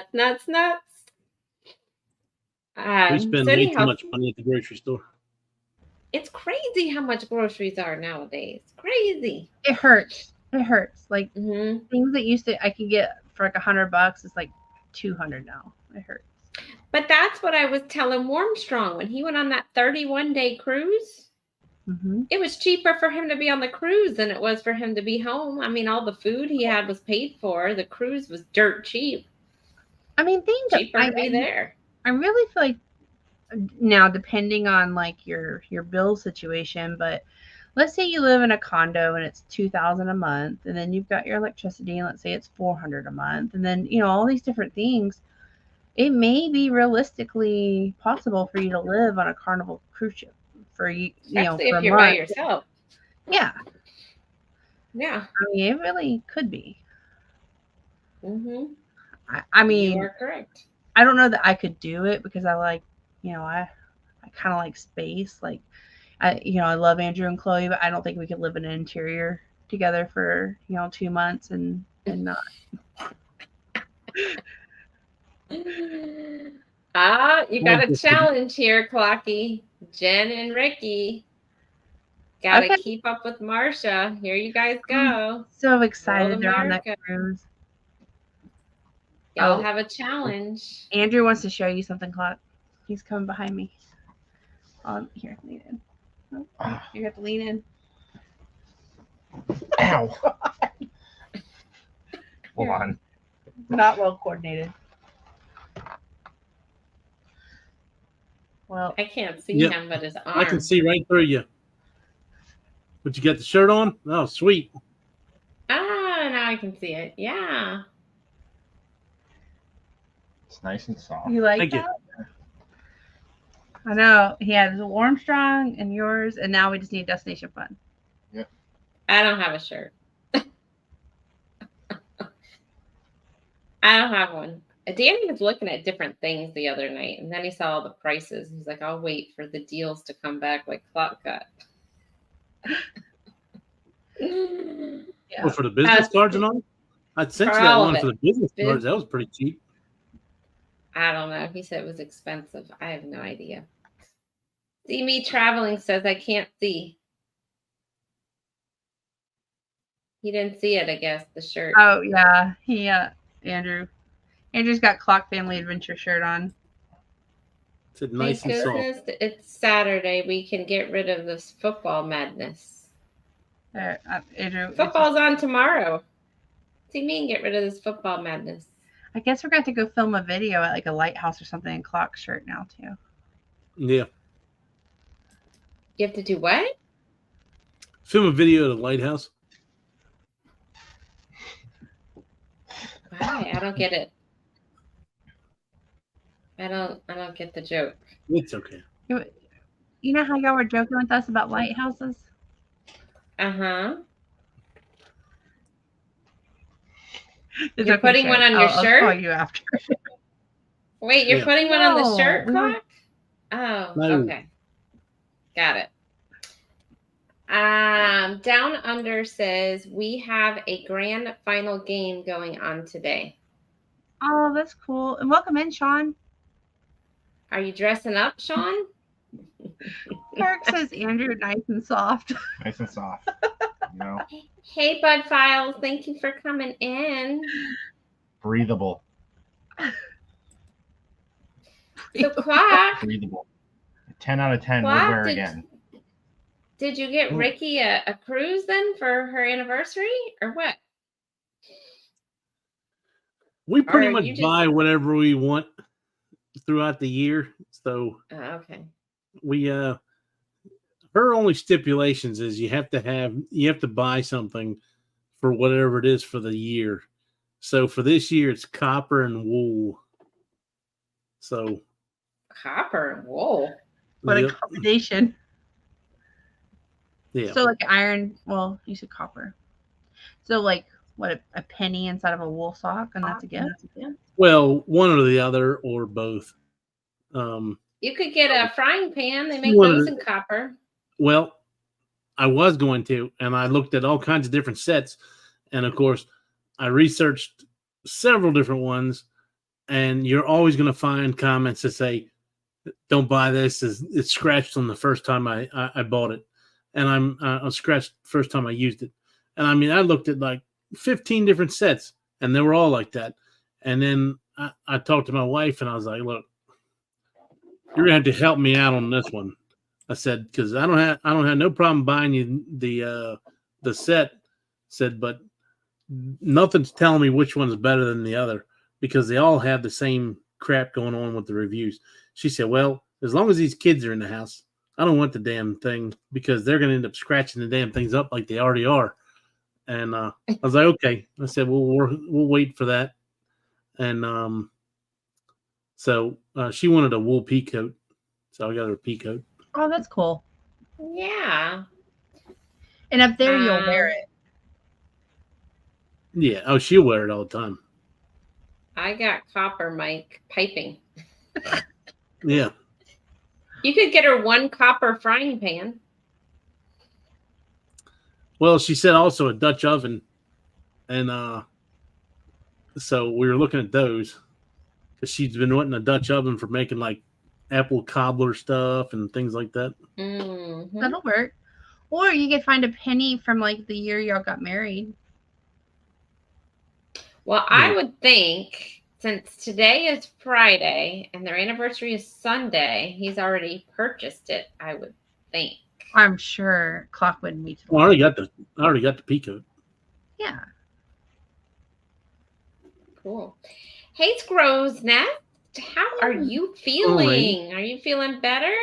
Speaker 1: Nuts.
Speaker 3: We spend way too much money at the grocery store.
Speaker 1: It's crazy how much groceries are nowadays. Crazy.
Speaker 2: It hurts. Like things that I could get for like $100 is like $200 now. It hurts.
Speaker 1: But that's what I was telling Warmstrong when he went on that 31-day cruise. It was cheaper for him to be on the cruise than it was for him to be home. I mean, all the food he had was paid for. The cruise was dirt cheap.
Speaker 2: I mean,
Speaker 1: cheaper to be there.
Speaker 2: I really feel like now, depending on like your bill situation, but let's say you live in a condo and it's $2,000 a month, and then you've got your electricity, and let's say it's $400 a month, and then all these different things. It may be realistically possible for you to live on a Carnival cruise ship for
Speaker 1: especially
Speaker 2: for
Speaker 1: if you're by yourself.
Speaker 2: Yeah.
Speaker 1: I
Speaker 2: mean, it really could be.
Speaker 1: Mm-hmm.
Speaker 2: I
Speaker 1: You
Speaker 2: mean,
Speaker 1: are correct.
Speaker 2: I don't know that I could do it because I like, I kind of like space. Like, I love Andrew and Chloe, but I don't think we could live in an interior together for 2 months and not.
Speaker 1: You got a challenge here, Clocky. Jen and Ricky. Gotta
Speaker 2: Okay.
Speaker 1: keep up with Marsha. Here you guys go.
Speaker 2: So excited
Speaker 1: World
Speaker 2: they're on that
Speaker 1: America.
Speaker 2: cruise.
Speaker 1: Y'all have a challenge.
Speaker 2: Andrew wants to show you something, Clock. He's coming behind me. Here, lean in. Oh, you have to lean in.
Speaker 4: Ow. Hold on.
Speaker 2: Not well coordinated. Well,
Speaker 1: I can't see
Speaker 3: Yep.
Speaker 1: him, but his arm.
Speaker 3: I can see right through you. But you got the shirt on? Oh, sweet.
Speaker 1: Now I can see it. Yeah.
Speaker 4: It's nice and soft.
Speaker 2: you like
Speaker 3: Thank you.
Speaker 2: that? I know. He has Armstrong and yours, and now we just need Destination Fun.
Speaker 1: I don't have a shirt. I don't have one. Danny was looking at different things the other night, and then he saw all the prices. He's like, I'll wait for the deals to come back like Clock got.
Speaker 2: Yeah.
Speaker 3: Well, for the business cards and all? I sent you that
Speaker 1: all
Speaker 3: one
Speaker 1: of
Speaker 3: for
Speaker 1: it.
Speaker 3: the business cards. That was pretty cheap.
Speaker 1: I don't know. He said it was expensive. I have no idea. See me traveling says I can't see. He didn't see it, I guess, the shirt.
Speaker 2: Oh yeah, Andrew's got Clock Family Adventure shirt on.
Speaker 3: It's nice
Speaker 1: Thank
Speaker 3: and soft.
Speaker 1: goodness it's Saturday. We can get rid of this football madness.
Speaker 2: There, Andrew.
Speaker 1: Football's on tomorrow. See me and get rid of this football madness.
Speaker 2: I guess we're going to have to go film a video at like a lighthouse or something in Clock shirt now too.
Speaker 3: Yeah.
Speaker 1: You have to do what?
Speaker 3: Film a video at the lighthouse.
Speaker 1: Why? I don't get it. I don't get the joke.
Speaker 3: It's okay.
Speaker 2: You know how y'all were joking with us about lighthouses?
Speaker 1: Uh-huh.
Speaker 2: It's
Speaker 1: You're putting one on your shirt?
Speaker 2: I'll call you after.
Speaker 1: Wait, you're
Speaker 3: Yeah.
Speaker 1: putting one on the
Speaker 2: No,
Speaker 1: shirt,
Speaker 2: we were-
Speaker 1: Clock? Oh,
Speaker 3: No.
Speaker 1: okay. Got it. Down Under says we have a grand final game going on today.
Speaker 2: Oh, that's cool. And welcome in, Sean.
Speaker 1: Are you dressing up, Sean?
Speaker 2: Eric says Andrew, nice and soft.
Speaker 4: Nice and soft.
Speaker 1: Hey, Bud Files, thank you for coming in.
Speaker 4: Breathable.
Speaker 1: So, Clock,
Speaker 4: Breathable. 10 out of 10 would
Speaker 1: Clock,
Speaker 4: wear again.
Speaker 1: did you get Ricky a cruise then for her anniversary or what?
Speaker 3: We pretty
Speaker 1: Or
Speaker 3: much
Speaker 1: you just-
Speaker 3: buy whatever we want throughout the year. So
Speaker 1: Okay.
Speaker 3: we her only stipulations is you have to buy something for whatever it is for the year. So for this year it's copper and wool. So
Speaker 1: Copper and wool.
Speaker 2: What a
Speaker 3: yep,
Speaker 2: combination.
Speaker 3: yeah.
Speaker 2: So like iron, well, you said copper. So like what, a penny inside of a wool sock, and that's a gift?
Speaker 3: Well, one or the other or both.
Speaker 1: You could get a frying pan. They make
Speaker 3: You wanted
Speaker 1: those
Speaker 3: to-
Speaker 1: in copper.
Speaker 3: Well, I was going to, and I looked at all kinds of different sets, and of course, I researched several different ones, and you're always going to find comments that say, "Don't buy this. It's scratched on the first time I bought it," and I'm scratched first time I used it. And I mean, I looked at like 15 different sets, and they were all like that. And then I talked to my wife, and I was like, "Look, you're gonna have to help me out on this one." I said, because I don't have no problem buying you the set. Said, but nothing's telling me which one's better than the other because they all have the same crap going on with the reviews. She said, well, as long as these kids are in the house, I don't want the damn thing because they're gonna end up scratching the damn things up like they already are. And I was like, okay. I said, well, we'll wait for that. And so she wanted a wool pea coat, so I got her a pea coat.
Speaker 2: Oh, that's cool.
Speaker 1: Yeah.
Speaker 2: And up there, you'll wear it.
Speaker 3: Yeah. Oh, she'll wear it all the time.
Speaker 1: I got copper Mike piping.
Speaker 3: Yeah.
Speaker 1: You could get her one copper frying pan.
Speaker 3: Well, she said also a Dutch oven, and so we were looking at those because she's been wanting a Dutch oven for making like apple cobbler stuff and things like that.
Speaker 1: Mhm.
Speaker 2: That'll work. Or you could find a penny from like the year y'all got married.
Speaker 1: Well, I would think since today is Friday and their anniversary is Sunday, he's already purchased it, I would think.
Speaker 2: I'm sure clock wouldn't be too
Speaker 3: Well, I already got the peacoat.
Speaker 2: Yeah.
Speaker 1: Cool. Hey, Scrow's Nest, how are you feeling? Are you feeling better?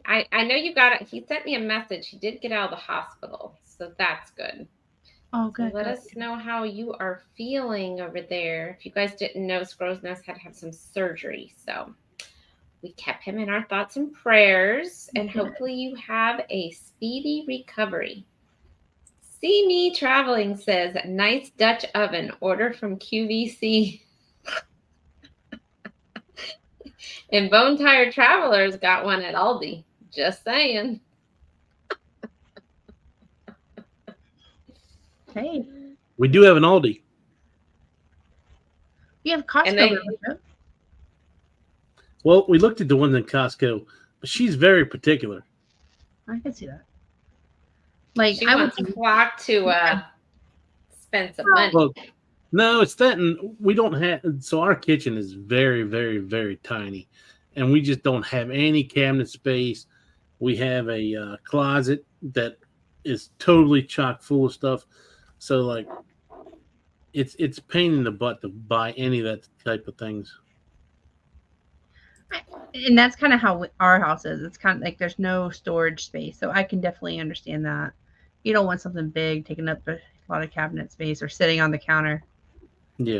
Speaker 1: I know you got it. He sent me a message. He did get out of the hospital, so that's good.
Speaker 2: Oh,
Speaker 1: So
Speaker 2: good.
Speaker 1: let
Speaker 2: good.
Speaker 1: us know how you are feeling over there. If you guys didn't know, Scrow's Nest had to have some surgery, so we kept him in our thoughts and prayers, and hopefully you have a speedy recovery. See Me Traveling says, nice Dutch oven, order from QVC. And Bone Tired Travelers got one at Aldi. Just saying.
Speaker 2: Hey,
Speaker 3: We do have an Aldi.
Speaker 2: you have Costco
Speaker 1: And they-
Speaker 2: membership.
Speaker 3: Well, we looked at the ones in Costco, but she's very particular.
Speaker 2: I can see that. Like
Speaker 1: She
Speaker 2: I would
Speaker 1: wants to flock to spend some money.
Speaker 3: Well, no, it's that, and we don't have. So our kitchen is very, very, very tiny, and we just don't have any cabinet space. We have a closet that is totally chock full of stuff. So like, it's a pain in the butt to buy any of that type of things.
Speaker 2: And that's kind of how our house is. It's kind of like there's no storage space, so I can definitely understand that. You don't want something big taking up a lot of cabinet space or sitting on the counter,
Speaker 3: Yeah,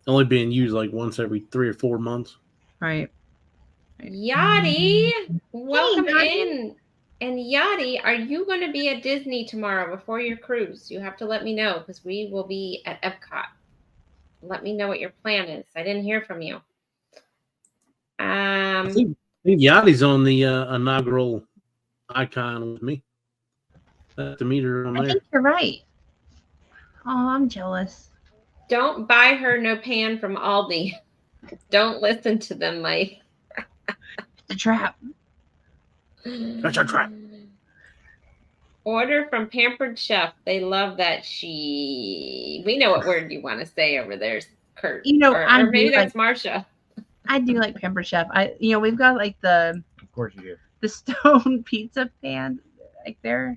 Speaker 3: only being used like once every 3 or 4 months.
Speaker 2: right?
Speaker 1: Yachty, welcome
Speaker 2: Yachty.
Speaker 1: in. And Yachty, are you going to be at Disney tomorrow before your cruise? You have to let me know because we will be at Epcot. Let me know what your plan is. I didn't hear from you.
Speaker 3: I think Yachty's on the inaugural icon with me. To meet her on
Speaker 2: I
Speaker 3: there.
Speaker 2: think you're right. Oh, I'm jealous.
Speaker 1: Don't buy her no pan from Aldi. Don't listen to them, Mike.
Speaker 2: It's a trap.
Speaker 3: That's a trap.
Speaker 1: Order from Pampered Chef. They love that we know what word you want to say over there, Kurt.
Speaker 2: You know,
Speaker 1: or
Speaker 2: I
Speaker 1: maybe
Speaker 2: do
Speaker 1: that's Marsha.
Speaker 2: I do like Pampered Chef. We've got like the
Speaker 4: Of course you do.
Speaker 2: stone pizza pan. Like they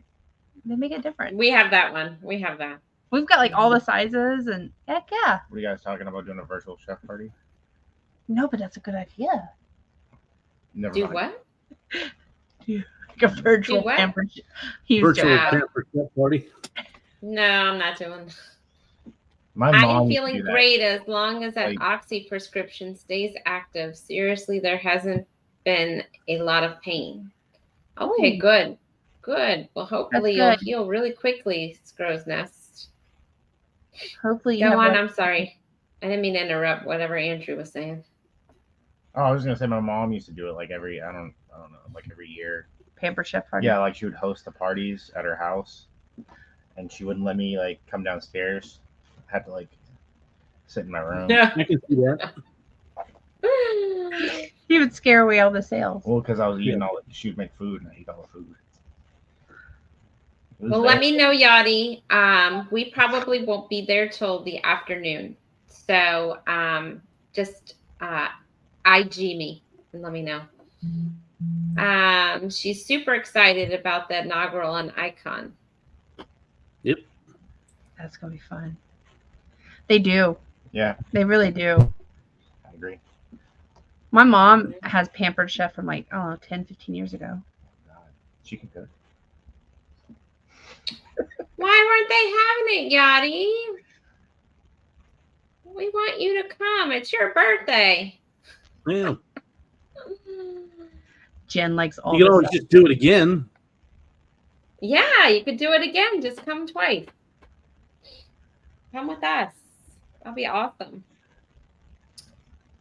Speaker 2: make it different.
Speaker 1: We have that one. We have that.
Speaker 2: We've got like all the sizes and heck yeah.
Speaker 4: What are you guys talking about doing a virtual chef party?
Speaker 2: No, but that's a good idea.
Speaker 4: Never
Speaker 1: Do
Speaker 4: mind.
Speaker 1: what?
Speaker 2: Like a virtual
Speaker 1: what?
Speaker 2: Pampered Chef. He was
Speaker 3: Virtual
Speaker 2: joking.
Speaker 3: pamper chef party.
Speaker 1: No, I'm not doing.
Speaker 4: My
Speaker 1: I
Speaker 4: mom
Speaker 1: am
Speaker 4: used to
Speaker 1: feeling
Speaker 4: do that.
Speaker 1: great as long as that
Speaker 4: Like-
Speaker 1: oxy prescription stays active. Seriously, there hasn't been a lot of pain. Okay,
Speaker 2: Ooh.
Speaker 1: good. Good. Well, hopefully you'll
Speaker 2: good.
Speaker 1: heal really quickly, Scrow's Nest.
Speaker 2: Hopefully you
Speaker 1: Go
Speaker 2: have
Speaker 1: on.
Speaker 2: like-
Speaker 1: I'm sorry. I didn't mean to interrupt whatever Andrew was saying.
Speaker 4: Oh, I was gonna say my mom used to do it like every I don't know, like every year.
Speaker 2: Pampered Chef party.
Speaker 4: Yeah, like she would host the parties at her house, and she wouldn't let me like come downstairs. I had to like sit in my room.
Speaker 1: Yeah.
Speaker 3: I can see that.
Speaker 2: He would scare away all the sales.
Speaker 4: Well, because I was eating all the, she would make food, and I eat all the food. It was
Speaker 1: Well, let
Speaker 4: bad.
Speaker 1: me know, Yachty. We probably won't be there till the afternoon. So just IG me and let me know. She's super excited about the inaugural and icon.
Speaker 2: That's gonna be fun. They do.
Speaker 4: Yeah,
Speaker 2: They really do.
Speaker 4: I agree.
Speaker 2: My mom has Pampered Chef from like, I don't know, 10, 15 years ago.
Speaker 4: God, she can cook.
Speaker 1: Why weren't they having it, Yachty? We want you to come. It's your birthday.
Speaker 3: Yeah.
Speaker 2: Jen likes all
Speaker 3: You can
Speaker 2: this
Speaker 3: always
Speaker 2: stuff.
Speaker 3: just do it again.
Speaker 1: Yeah, you could do it again. Just come twice. Come with us. That'll be awesome.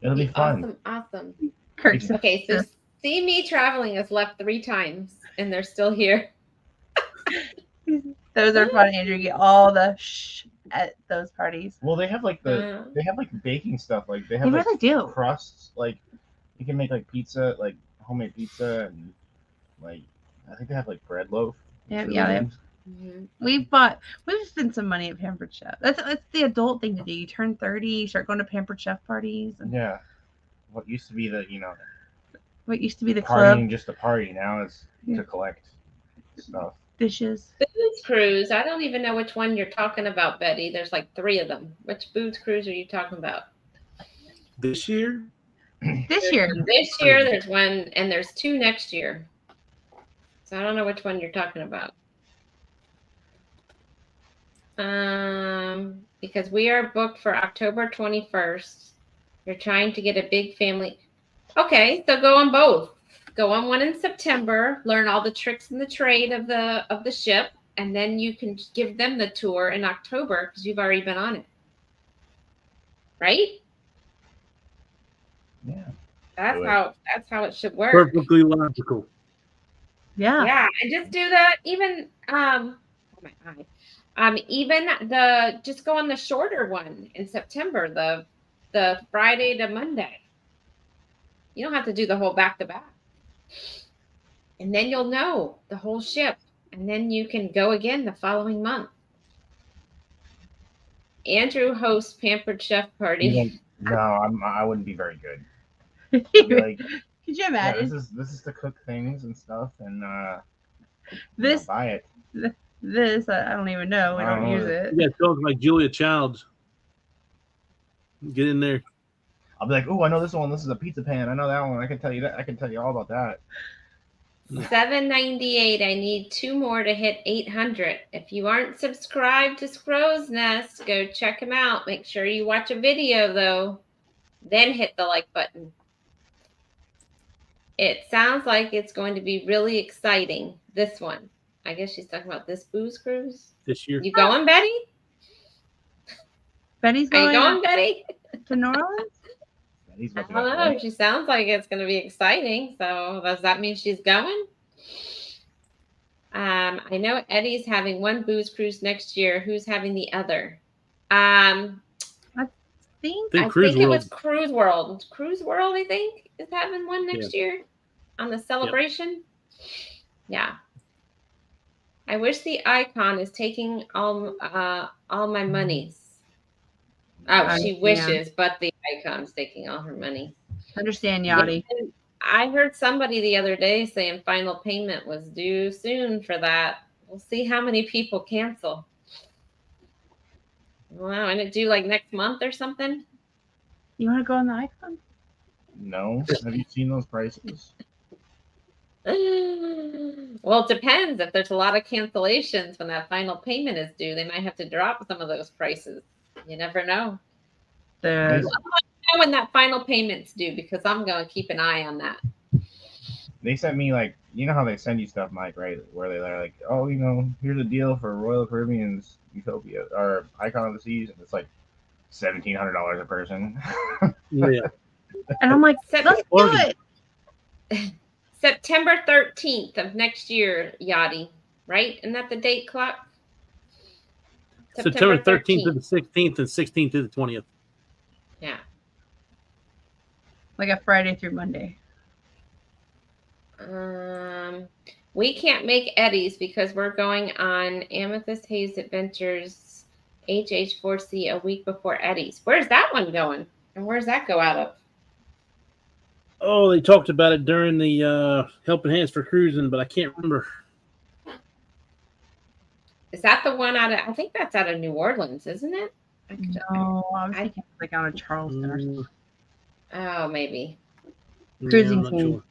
Speaker 4: It'll be fun.
Speaker 1: Awesome.
Speaker 2: Kirk said,
Speaker 1: Okay, so See Me Traveling has left 3 times, and they're still here.
Speaker 2: those are fun, Andrew. You get all the shh at those parties.
Speaker 4: Well, they have like they have like baking stuff. Like they
Speaker 2: They
Speaker 4: have like
Speaker 2: really do.
Speaker 4: crusts. Like you can make like pizza, like homemade pizza, and like I think they have like bread loaf.
Speaker 2: Yeah,
Speaker 4: Really
Speaker 2: yeah, they have-
Speaker 4: nice.
Speaker 2: We've spent some money at Pampered Chef. That's the adult thing to do. You turn 30, you start going to Pampered Chef parties. And
Speaker 4: Yeah. What used to be the
Speaker 2: what used to be the club
Speaker 4: partying just a party, now it's
Speaker 2: Yeah.
Speaker 4: to collect stuff.
Speaker 2: dishes.
Speaker 1: Booze Cruise. I don't even know which one you're talking about, Betty. There's like 3 of them. Which Booze Cruise are you talking about?
Speaker 3: This year?
Speaker 2: This year.
Speaker 1: This year, there's 1, and there's 2 next year. So I don't know which one you're talking about. Because we are booked for October 21st. You're trying to get a big family. Okay, so go on both. Go on one in September, learn all the tricks and the trade of the ship, and then you can give them the tour in October because you've already been on it. Right?
Speaker 4: Yeah.
Speaker 1: That's how it should work.
Speaker 3: Perfectly logical.
Speaker 2: Yeah.
Speaker 1: Yeah, and just do that. Even oh my eye. Even just go on the shorter one in September, the Friday to Monday. You don't have to do the whole back to back. And then you'll know the whole ship, and then you can go again the following month. Andrew hosts Pampered Chef Party.
Speaker 4: No, I wouldn't be very good. I'd be like,
Speaker 2: Could you
Speaker 4: yeah,
Speaker 2: imagine?
Speaker 4: this is to cook things and stuff, and
Speaker 2: This
Speaker 4: buy it.
Speaker 2: I don't even know. We don't use it.
Speaker 3: Yeah, talk like Julia Childs. Get in there.
Speaker 4: I'll be like, oh, I know this one. This is a pizza pan. I know that one. I can tell you that. I can tell you all about that.
Speaker 1: $7.98. I need 2 more to hit 800. If you aren't subscribed to Scrow's Nest, go check him out. Make sure you watch a video though. Then hit the like button. It sounds like it's going to be really exciting. This one. I guess she's talking about this booze cruise.
Speaker 3: This year.
Speaker 1: You going, Betty?
Speaker 2: Betty's
Speaker 1: Are you
Speaker 2: going
Speaker 1: going, Betty?
Speaker 2: to New Orleans?
Speaker 1: I don't know. She sounds like it's going to be exciting. So does that mean she's going? I know Eddie's having 1 booze cruise next year. Who's having the other?
Speaker 2: I
Speaker 3: think
Speaker 1: I
Speaker 3: Cruise
Speaker 1: think it
Speaker 3: World.
Speaker 1: was Cruise World. Cruise World, I think, is having one next year on the celebration. Yeah. I wish the icon is taking all my monies. Oh, she wishes, but the icon's taking all her money.
Speaker 2: Understand, Yachty.
Speaker 1: Yeah, I heard somebody the other day saying final payment was due soon for that. We'll see how many people cancel. Wow, and it due like next month or something?
Speaker 2: You want to go on the icon?
Speaker 4: No. Have you seen those prices?
Speaker 1: Well, it depends. If there's a lot of cancellations when that final payment is due, they might have to drop some of those prices. You never know.
Speaker 2: The
Speaker 1: When that final payment's due, because I'm going to keep an eye on that.
Speaker 4: They sent me like, you know how they send you stuff, Mike, right? Where they're like, oh, you know, here's a deal for Royal Caribbean's Utopia or Icon of the Seas, and it's like $1,700 a person.
Speaker 3: Yeah.
Speaker 2: and I'm like, let's do it.
Speaker 1: September 13th of next year, Yachty, right? Isn't that the date clock?
Speaker 3: September 13th to the 16th and 16th to the 20th.
Speaker 1: Yeah.
Speaker 2: Like a Friday through Monday.
Speaker 1: We can't make Eddie's because we're going on Amethyst Haze Adventures HH4C a week before Eddie's. Where's that one going? And where's that go out of?
Speaker 3: Oh, they talked about it during the Helping Hands for Cruising, but I can't remember.
Speaker 1: Is that the one out of, I think that's out of New Orleans, isn't it?
Speaker 2: No, I was thinking like out of Charleston or something.
Speaker 1: Oh, maybe.
Speaker 2: Cruising team.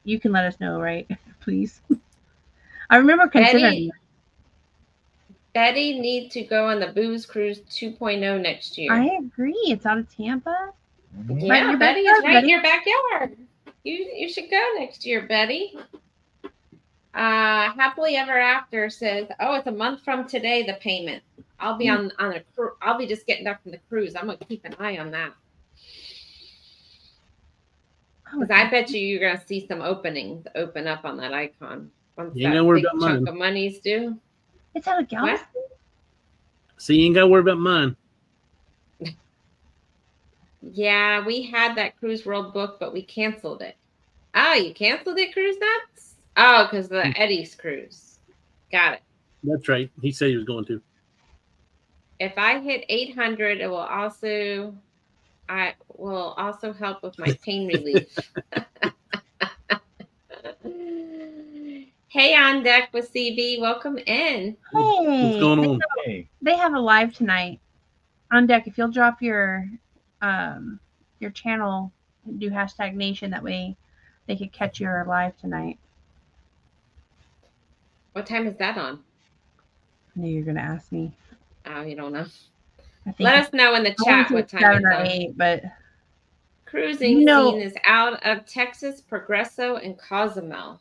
Speaker 2: You can let us know, right? Please. I remember considering
Speaker 1: Betty needs to go on the Booze Cruise 2.0 next year.
Speaker 2: I agree. It's out of Tampa.
Speaker 1: Yeah,
Speaker 2: Right in your
Speaker 1: Betty,
Speaker 2: backyard,
Speaker 1: it's right
Speaker 2: Betty.
Speaker 1: in your backyard. You should go next year, Betty. Happily Ever After says, oh, it's a month from today, the payment. I'll be on a I'll be just getting back from the cruise. I'm gonna keep an eye on that because I bet you're gonna see some openings open up on that icon once
Speaker 3: You ain't
Speaker 1: that
Speaker 3: gotta worry
Speaker 1: big
Speaker 3: about
Speaker 1: chunk
Speaker 3: mine.
Speaker 1: of money's due.
Speaker 2: It's out of Galveston.
Speaker 3: So you ain't got to worry about mine.
Speaker 1: Yeah, we had that Cruise World book, but we canceled it. Oh, you canceled it, Cruise Nuts? Oh, because the Eddie's cruise. Got it.
Speaker 3: That's right. He said he was going to.
Speaker 1: If I hit 800, it will also help with my pain relief. Hey, on deck with CV, welcome in.
Speaker 2: Hey,
Speaker 3: What's going on?
Speaker 4: Hey,
Speaker 2: they have a live tonight on deck. If you'll drop your channel, do #Nation. That way, they could catch your live tonight.
Speaker 1: What time is that on?
Speaker 2: I knew you were gonna ask me.
Speaker 1: Oh, you don't know.
Speaker 2: I think
Speaker 1: Let us know in the chat what time
Speaker 2: 7
Speaker 1: it's
Speaker 2: or
Speaker 1: on.
Speaker 2: 8, but
Speaker 1: Cruising scene is out of Texas, Progreso, and Cozumel.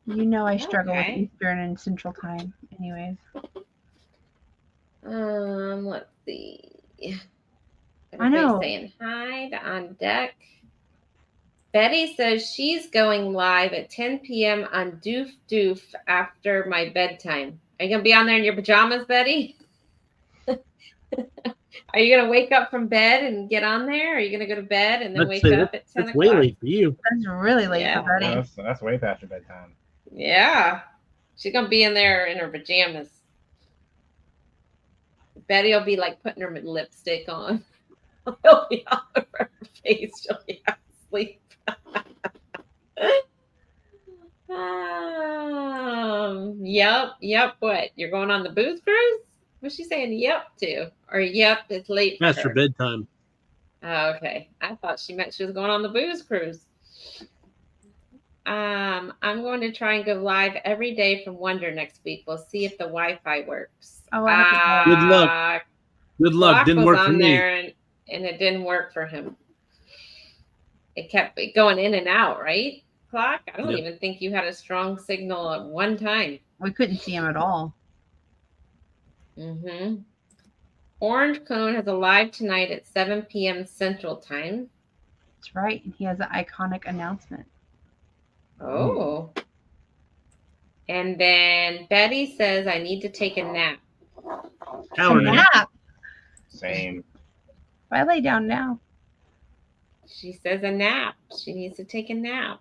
Speaker 2: I struggle with
Speaker 1: Okay.
Speaker 2: Eastern and Central Time. Anyways.
Speaker 1: Let's see.
Speaker 2: I know.
Speaker 1: Everybody's saying hi to On Deck. Betty says she's going live at 10 p.m. on Doof Doof after my bedtime. Are you going to be on there in your pajamas, Betty? Are you going to wake up from bed and get on there? Or are you going to go to bed and then wake up at 10
Speaker 3: That's
Speaker 1: o'clock?
Speaker 3: way late for you.
Speaker 2: That's really late
Speaker 1: Yeah.
Speaker 2: for Betty.
Speaker 4: that's way past your bedtime.
Speaker 1: Yeah. She's going to be in there in her pajamas. Betty will be like putting her lipstick on. It'll be all over her face. She'll be asleep. Yep. What? You're going on the booze cruise? What's she saying yep to? Or yep, it's late for
Speaker 3: Past
Speaker 1: her.
Speaker 3: her bedtime.
Speaker 1: Oh, okay. I thought she meant she was going on the booze cruise. I'm going to try and go live every day from Wonder next week. We'll see if the Wi-Fi works.
Speaker 2: Oh, I hope it does.
Speaker 3: Good luck. Good luck.
Speaker 1: Clock
Speaker 3: Didn't
Speaker 1: was
Speaker 3: work for
Speaker 1: on
Speaker 3: me.
Speaker 1: there and it didn't work for him. It kept going in and out, right? Clock? I don't
Speaker 3: Yep.
Speaker 1: even think you had a strong signal at one time.
Speaker 2: We couldn't see him at all.
Speaker 1: Mm-hmm. Orange Cone has a live tonight at 7 p.m. Central Time.
Speaker 2: That's right. And he has an iconic announcement.
Speaker 1: Oh. And then Betty says, I need to take a nap.
Speaker 3: Power nap.
Speaker 2: Nap.
Speaker 4: Same.
Speaker 2: If I lay down now.
Speaker 1: She says a nap. She needs to take a nap.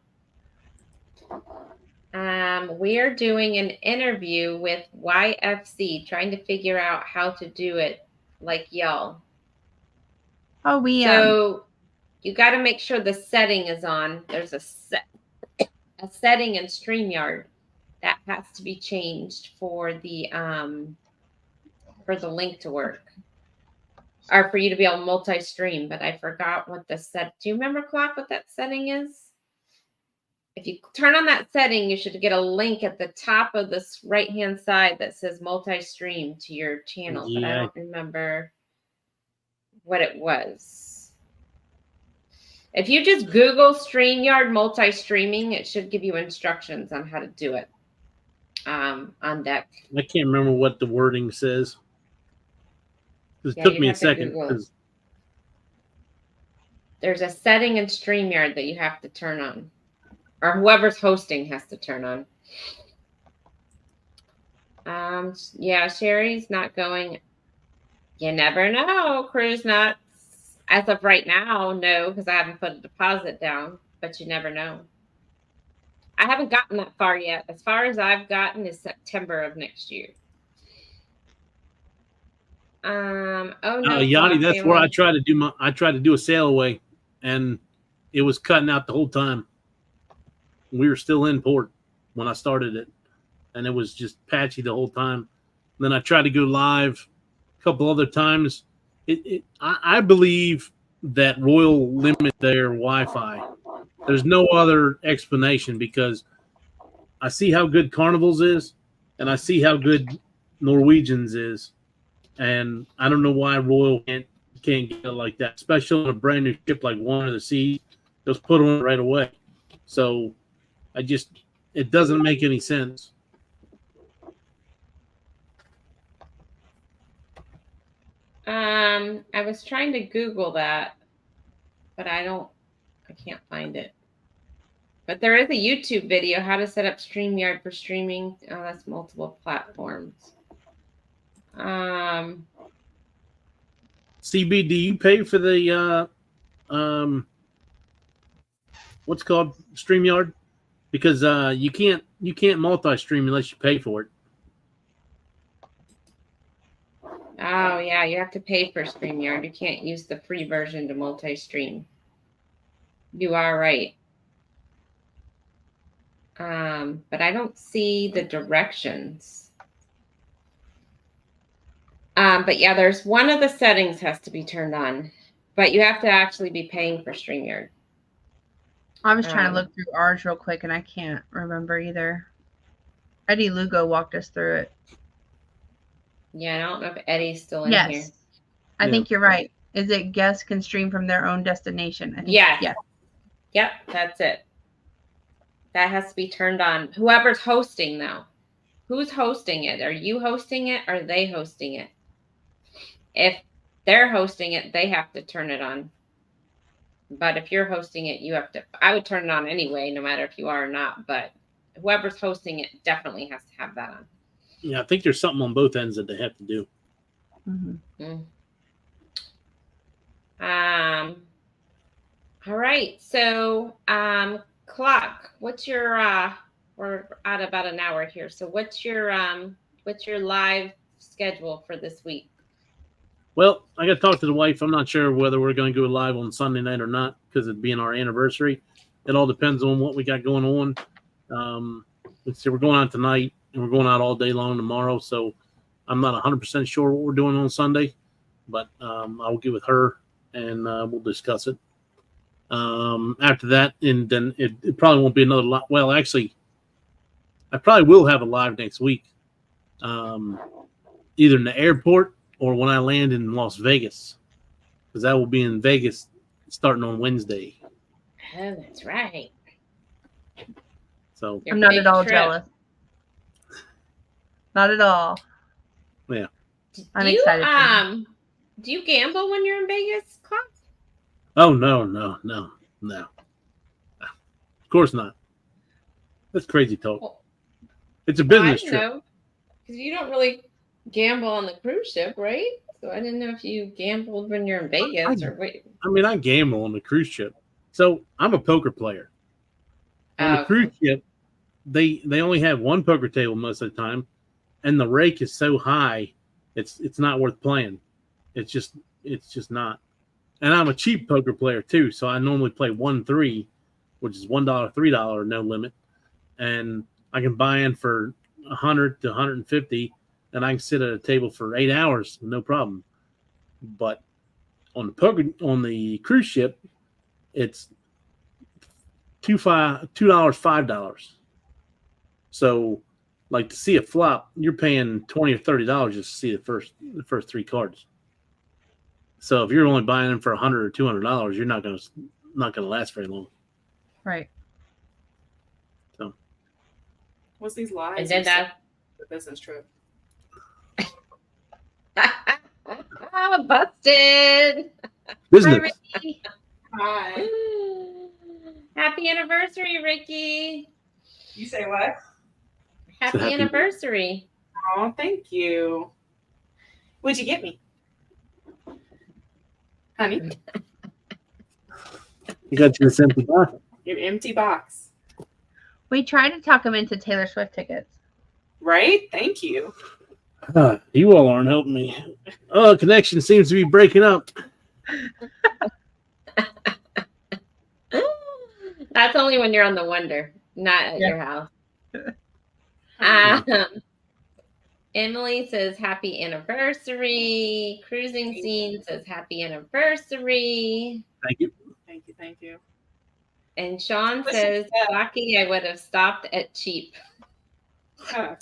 Speaker 1: We are doing an interview with YFC, trying to figure out how to do it like y'all.
Speaker 2: Oh, we
Speaker 1: So you got to make sure the setting is on. There's a setting in StreamYard that has to be changed for the link to work. Or for you to be able to multi-stream, but I forgot what the set. Do you remember, Clock, what that setting is? If you turn on that setting, you should get a link at the top of this right-hand side that says multi-stream to your channel. But I don't remember what it was. If you just Google StreamYard multi-streaming, it should give you instructions on how to do it on deck.
Speaker 3: I can't remember what the wording says. It
Speaker 1: Yeah,
Speaker 3: took
Speaker 1: you'd
Speaker 3: me a
Speaker 1: have to
Speaker 3: second.
Speaker 1: Google it. There's a setting in StreamYard that you have to turn on. Or whoever's hosting has to turn on. Yeah, Sherry's not going. You never know, Cruise Nuts. As of right now, no, because I haven't put a deposit down, but you never know. I haven't gotten that far yet. As far as I've gotten is September of next year. Oh no,
Speaker 3: Yanni, that's
Speaker 1: family.
Speaker 3: where I tried to do a sail away, and it was cutting out the whole time. We were still in port when I started it, and it was just patchy the whole time. Then I tried to go live a couple other times. I believe that Royal limit their Wi-Fi. There's no other explanation because I see how good Carnival's is, and I see how good Norwegian's is, and I don't know why Royal can't get it like that, especially on a brand new ship like One of the Seas. Just put on it right away. So it doesn't make any sense.
Speaker 1: I was trying to Google that, but I can't find it. But there is a YouTube video, how to set up StreamYard for streaming. Oh, that's multiple platforms.
Speaker 3: CB, do you pay for the what's it called, StreamYard? Because you can't multi-stream unless you pay for it.
Speaker 1: Oh yeah, you have to pay for StreamYard. You can't use the free version to multi-stream. You are right. But I don't see the directions. But yeah, there's one of the settings has to be turned on, but you have to actually be paying for StreamYard.
Speaker 2: I was trying to look through ours real quick, and I can't remember either. Eddie Lugo walked us through it.
Speaker 1: Yeah, I don't know if Eddie's still in here.
Speaker 2: I think you're right. Is it guests can stream from their own destination? I think,
Speaker 1: yeah. Yep, that's it. That has to be turned on. Whoever's hosting, though. Who's hosting it? Are you hosting it or are they hosting it? If they're hosting it, they have to turn it on. But if you're hosting it, you have to. I would turn it on anyway, no matter if you are or not. But whoever's hosting it definitely has to have that on.
Speaker 3: Yeah, I think there's something on both ends that they have to do.
Speaker 2: Mm-hmm.
Speaker 1: All right. So, Clock, what's your we're at about an hour here. So what's your live schedule for this week?
Speaker 3: Well, I got to talk to the wife. I'm not sure whether we're going to go live on Sunday night or not because it being our anniversary. It all depends on what we got going on. Let's see, we're going out tonight and we're going out all day long tomorrow. So I'm not 100% sure what we're doing on Sunday, but I will get with her and we'll discuss it. After that, and then it probably won't be another live. Well, actually, I probably will have a live next week, either in the airport or when I land in Las Vegas, because I will be in Vegas starting on Wednesday.
Speaker 1: Oh, that's right.
Speaker 3: So
Speaker 2: I'm not at all jealous. Not at all.
Speaker 3: Yeah.
Speaker 2: I'm excited.
Speaker 1: Do you gamble when you're in Vegas, Clark?
Speaker 3: Oh, no. Of course not. That's crazy talk.
Speaker 1: Well,
Speaker 3: it's a business
Speaker 1: trip. Because you don't really gamble on the cruise ship, right? So I didn't know if you gambled when you're in Vegas or wait.
Speaker 3: I mean, I gamble on the cruise ship. So I'm a poker player. On the cruise ship, they only have one poker table most of the time, and the rake is so high, it's not worth playing. It's just not. And I'm a cheap poker player too, so I normally play 1-3, which is $1, $3, no limit, and I can buy in for $100 to $150, and I can sit at a table for 8 hours, no problem. But on the cruise ship, it's $2, $5. So, like, to see a flop, you're paying $20 or $30 just to see the first three cards. So if you're only buying them for $100 or $200, you're not gonna last very long.
Speaker 2: Right.
Speaker 3: So,
Speaker 5: what's these lies?
Speaker 1: And then that
Speaker 5: the business trip.
Speaker 1: Oh, busted.
Speaker 3: business.
Speaker 1: Hi, Ricky.
Speaker 5: Hi.
Speaker 1: Happy anniversary, Ricky.
Speaker 5: You say what?
Speaker 1: Happy anniversary.
Speaker 5: Oh, thank you. What'd you get me? Honey?
Speaker 3: You got your empty box.
Speaker 5: Your empty box.
Speaker 2: We tried to talk him into Taylor Swift tickets.
Speaker 5: Right? Thank you.
Speaker 3: You all aren't helping me. Oh, connection seems to be breaking up.
Speaker 1: That's only when you're on the Wonder, not at your house. Emily says happy anniversary. Cruising Scene says happy anniversary.
Speaker 3: Thank you.
Speaker 5: Thank you.
Speaker 1: And Sean says, lucky I would have stopped at cheap.
Speaker 5: Huh.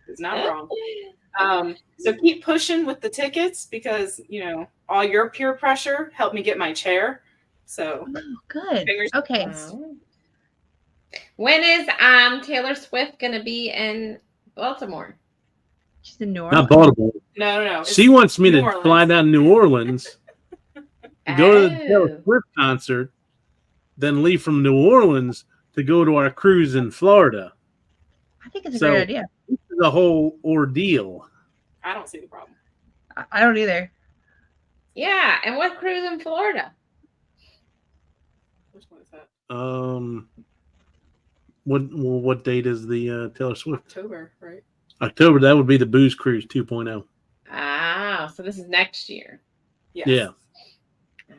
Speaker 5: It's not wrong. So keep pushing with the tickets because, all your peer pressure helped me get my chair. So
Speaker 2: good. Okay.
Speaker 1: Wow. When is Taylor Swift going to be in Baltimore?
Speaker 2: She's in New
Speaker 3: Not
Speaker 2: Orleans.
Speaker 3: Baltimore.
Speaker 5: No. it's
Speaker 3: She wants me
Speaker 5: New
Speaker 3: to
Speaker 5: Orleans.
Speaker 3: fly down to New Orleans, go to the Taylor
Speaker 1: Oh.
Speaker 3: Swift concert, then leave from New Orleans to go to our cruise in Florida.
Speaker 2: I think it's a
Speaker 3: So-
Speaker 2: great idea.
Speaker 3: This is a whole ordeal.
Speaker 5: I don't see the problem.
Speaker 2: I don't either.
Speaker 1: Yeah, and what cruise in Florida?
Speaker 5: Which one is that?
Speaker 3: What date is the Taylor Swift?
Speaker 5: October, right?
Speaker 3: October. That would be the Booze Cruise 2.0.
Speaker 1: Ah, so this is next year.
Speaker 5: Yes.
Speaker 3: Yeah.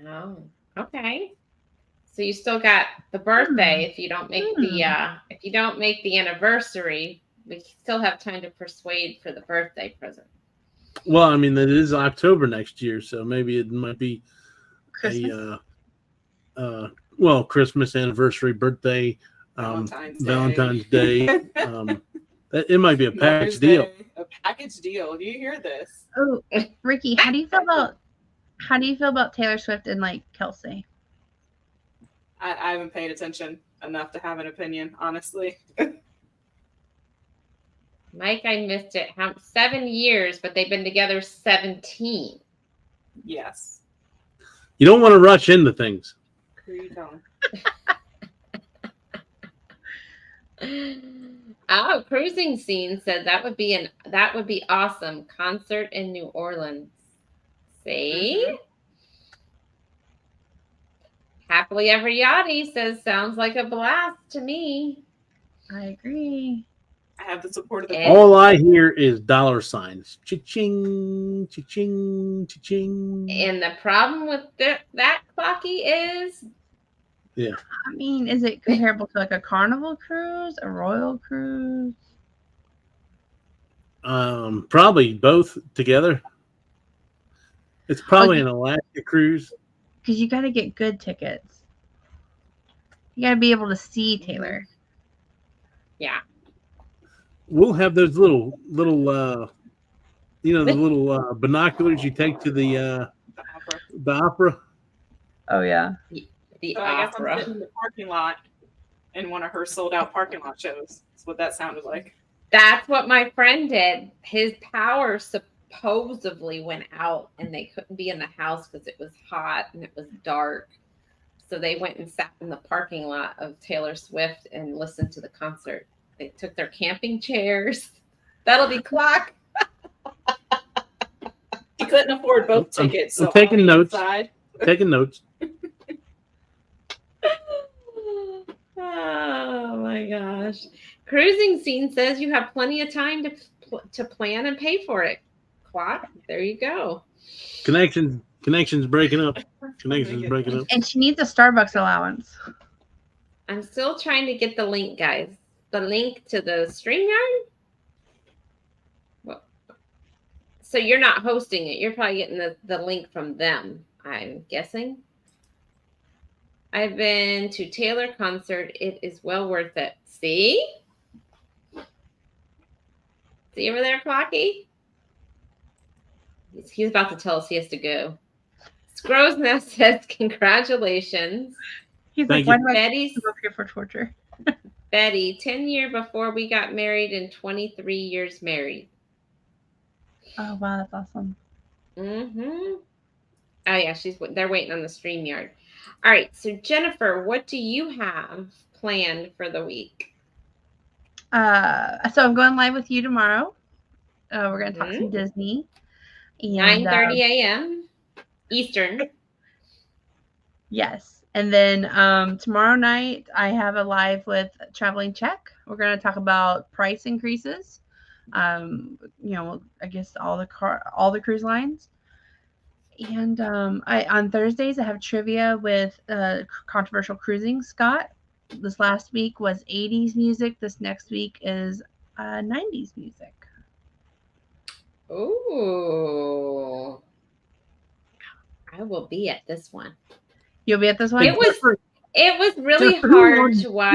Speaker 1: Oh, okay. So you still got the birthday. If you don't make the anniversary, we still have time to persuade for the birthday present.
Speaker 3: Well, I mean, it is October next year, so maybe it might be
Speaker 2: Christmas.
Speaker 3: Christmas, anniversary, birthday,
Speaker 5: Valentine's Day.
Speaker 3: It might be a package
Speaker 5: Mother's
Speaker 3: deal.
Speaker 5: Day, a package deal. Do you hear this?
Speaker 2: Oh, Ricky, how do you feel about Taylor Swift and like Kelsey?
Speaker 5: I haven't paid attention enough to have an opinion, honestly.
Speaker 1: Mike, I missed it. 7 years, but they've been together 17.
Speaker 5: Yes.
Speaker 3: You don't want to rush into things.
Speaker 5: Who are you telling?
Speaker 1: Oh, cruising scene said that would be awesome. Concert in New Orleans. See?
Speaker 5: Mhm.
Speaker 1: Happily Ever Yachty says sounds like a blast to me.
Speaker 2: I agree.
Speaker 5: I have the support of the
Speaker 1: And-
Speaker 3: All I hear is dollar signs. Cha-ching, cha-ching, cha-ching.
Speaker 1: And the problem with that clocky is
Speaker 2: I mean, is it comparable to like a Carnival cruise, a Royal cruise?
Speaker 3: Probably both together. It's probably an Alaska cruise.
Speaker 2: Because you got to get good tickets. You got to be able to see Taylor.
Speaker 1: yeah.
Speaker 3: We'll have those little the little binoculars you take to the opera.
Speaker 2: Oh yeah.
Speaker 1: The
Speaker 5: So I guess I'm
Speaker 1: opera.
Speaker 5: sitting in the parking lot in one of her sold out parking lot shows. That's what that sounded like.
Speaker 1: That's what my friend did. His power supposedly went out and they couldn't be in the house because it was hot and it was dark. So they went and sat in the parking lot of Taylor Swift and listened to the concert. They took their camping chairs. That'll be clock.
Speaker 5: He couldn't afford both
Speaker 3: I'm
Speaker 5: tickets. So
Speaker 3: taking
Speaker 5: on the
Speaker 3: notes.
Speaker 5: inside-
Speaker 3: Taking notes.
Speaker 1: Oh my gosh. Cruising scene says you have plenty of time to plan and pay for it. Clock. There you go.
Speaker 3: Connections breaking up. Connections breaking up.
Speaker 2: And she needs a Starbucks allowance.
Speaker 1: I'm still trying to get the link, guys. The link to the StreamYard? Well, so you're not hosting it. You're probably getting the link from them, I'm guessing. I've been to Taylor concert. It is well worth it. See? See over there, Clocky? He's about to tell us he has to go. Scrow's Nest says, congratulations.
Speaker 2: He's
Speaker 3: Thank
Speaker 2: like,
Speaker 3: you.
Speaker 2: why do I
Speaker 1: Betty's
Speaker 2: go up here for torture?
Speaker 1: Betty, 10 years before we got married and 23 years married.
Speaker 2: Oh wow, that's awesome.
Speaker 1: Mm-hmm. Oh yeah, they're waiting on the StreamYard. All right, so Jennifer, what do you have planned for the week?
Speaker 2: So I'm going live with you tomorrow. We're gonna talk some Disney. And
Speaker 1: 9:30 a.m. Eastern.
Speaker 2: yes. And then tomorrow night I have a live with Traveling Czech. We're gonna talk about price increases. I guess all the cruise lines. And on Thursdays I have trivia with Controversial Cruising Scott. This last week was 80s music. This next week is 90s music.
Speaker 1: Ooh. I will be at this one.
Speaker 2: You'll be at this one?
Speaker 1: It was really
Speaker 3: Jennifer,
Speaker 1: hard to watch.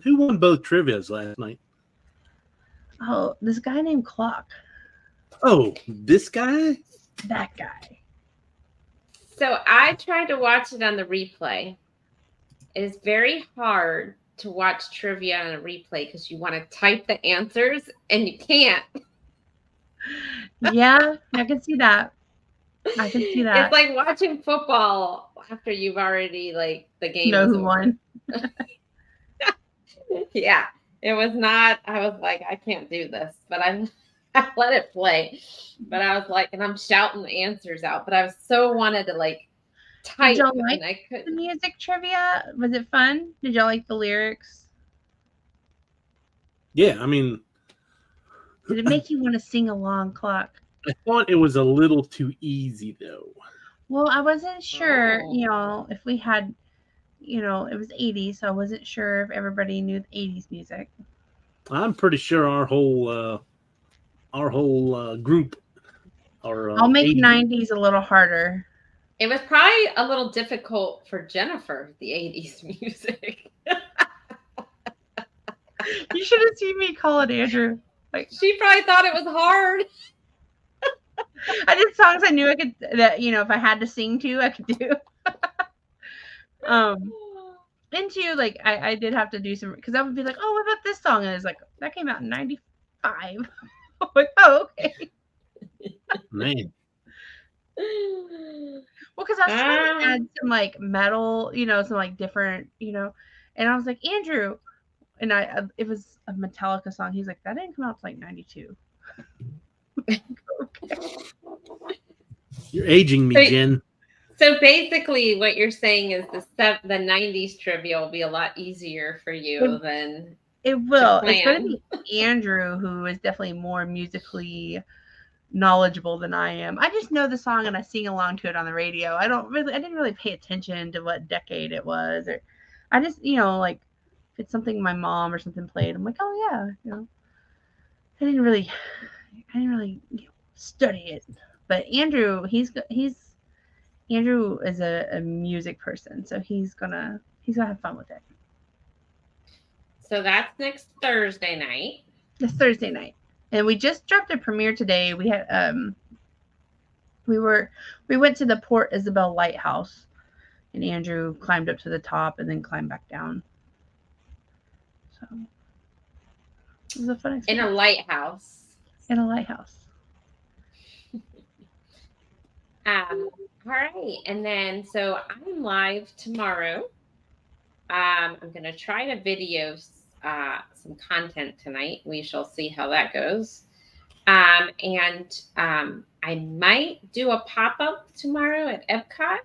Speaker 3: Who won both trivias last night?
Speaker 2: Oh, this guy named Clock.
Speaker 3: Oh, this guy?
Speaker 2: That guy.
Speaker 1: So I tried to watch it on the replay. It is very hard to watch trivia on a replay because you want to type the answers and you can't.
Speaker 2: Yeah, I can see that. I can see that.
Speaker 1: It's like watching football after you've already like the game
Speaker 2: Know
Speaker 1: is
Speaker 2: who
Speaker 1: over.
Speaker 2: won?
Speaker 1: Yeah, it was not. I was like, I can't do this, but I let it play. But I was like, and I'm shouting the answers out, but I was so wanted to like type,
Speaker 2: Did y'all like
Speaker 1: and I
Speaker 2: the
Speaker 1: couldn't.
Speaker 2: music trivia? Was it fun? Did y'all like the lyrics?
Speaker 3: Yeah, I mean,
Speaker 2: Did it make you want to sing along, Clock?
Speaker 3: I thought it was a little too easy though.
Speaker 2: Well, I wasn't sure,
Speaker 1: Oh.
Speaker 2: if we had, it was 80s, so I wasn't sure if everybody knew the 80s music.
Speaker 3: I'm pretty sure our whole group are.
Speaker 2: I'll make
Speaker 3: 80s.
Speaker 2: 90s a little harder.
Speaker 1: It was probably a little difficult for Jennifer, the 80s music.
Speaker 2: You should have seen me call it Andrew. Like,
Speaker 1: She probably thought it was hard.
Speaker 2: I did songs I knew I could, that, if I had to sing to, I could do. And two, like, I did have to do some, because I would be like, oh, what about this song? And it's like, that came out in 95. I'm like, oh, okay.
Speaker 3: Man,
Speaker 2: Well, because I was trying to add some like metal, some like different, and I was like, Andrew, and it was a Metallica song. He's like, that didn't come out till like 92. Okay.
Speaker 3: you're aging me,
Speaker 1: Hey.
Speaker 3: Jen.
Speaker 1: So basically, what you're saying is the 90s trivia will be a lot easier for you than
Speaker 2: It will. It's
Speaker 1: plan.
Speaker 2: going to be Andrew, who is definitely more musically knowledgeable than I am. I just know the song and I sing along to it on the radio. I didn't really pay attention to what decade it was, or I just, like if it's something my mom or something played, I'm like, oh yeah, I didn't really study it. But Andrew, Andrew is a music person, so he's gonna have fun with it.
Speaker 1: So that's next Thursday night.
Speaker 2: It's Thursday night. And we just dropped a premiere today. We had we went to the Port Isabel Lighthouse, and Andrew climbed up to the top and then climbed back down. So it was a fun experience.
Speaker 1: In a lighthouse.
Speaker 2: In a lighthouse.
Speaker 1: All right, and then so I'm live tomorrow. I'm gonna try to video some content tonight. We shall see how that goes. I might do a pop-up tomorrow at Epcot.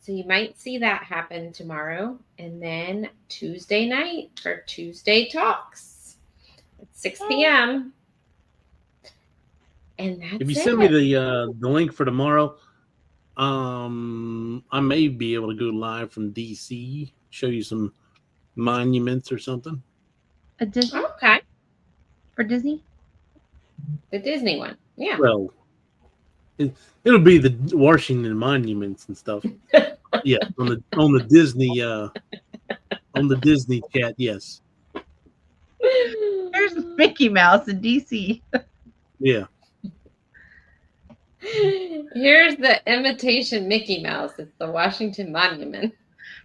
Speaker 1: So you might see that happen tomorrow. And then Tuesday night for Tuesday Talks at 6 p.m. And that's
Speaker 3: If you
Speaker 1: it.
Speaker 3: send me the link for tomorrow, I may be able to go live from DC, show you some monuments or something.
Speaker 2: A Disney
Speaker 1: Okay.
Speaker 2: for Disney?
Speaker 1: The Disney one. Yeah.
Speaker 3: Well, it'll be the Washington monuments and stuff. Yeah, on the Disney chat. Yes.
Speaker 2: There's Mickey Mouse in DC.
Speaker 3: Yeah.
Speaker 1: Here's the imitation Mickey Mouse. It's the Washington Monument.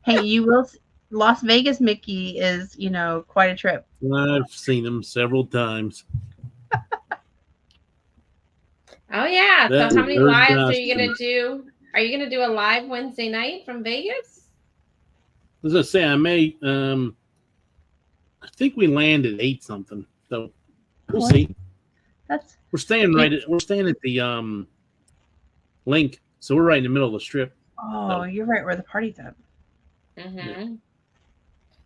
Speaker 2: Hey, you will. Las Vegas Mickey is, quite a trip.
Speaker 3: I've seen them several times.
Speaker 1: Oh yeah.
Speaker 3: That
Speaker 1: So how
Speaker 3: was
Speaker 1: many
Speaker 3: very
Speaker 1: lives are
Speaker 3: nice
Speaker 1: you gonna do? Are you gonna do a live Wednesday night from Vegas?
Speaker 3: As I say, I may. I think we land at 8 something. So we'll
Speaker 2: What?
Speaker 3: see.
Speaker 2: That's
Speaker 3: We're staying at the link, so we're right in the middle of the strip.
Speaker 2: you're right where the party's at.
Speaker 1: Mm-hmm.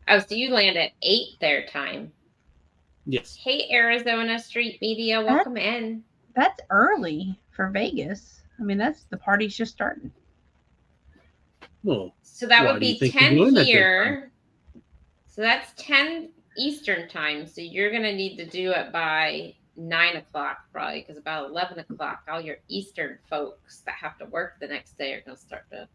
Speaker 1: Oh, so you land at 8 their time.
Speaker 3: Yes.
Speaker 1: Hey, Arizona Street Media, welcome in.
Speaker 2: That's early for Vegas. I mean, the party's just starting.
Speaker 3: Well,
Speaker 1: So that
Speaker 3: Why
Speaker 1: would
Speaker 3: do you
Speaker 1: be
Speaker 3: think
Speaker 1: 10
Speaker 3: you're doing that
Speaker 1: here. So that's 10 Eastern time. So you're going to need to do it by 9 o'clock, probably, because about 11 o'clock, all your Eastern folks that have to work the next day are going to start to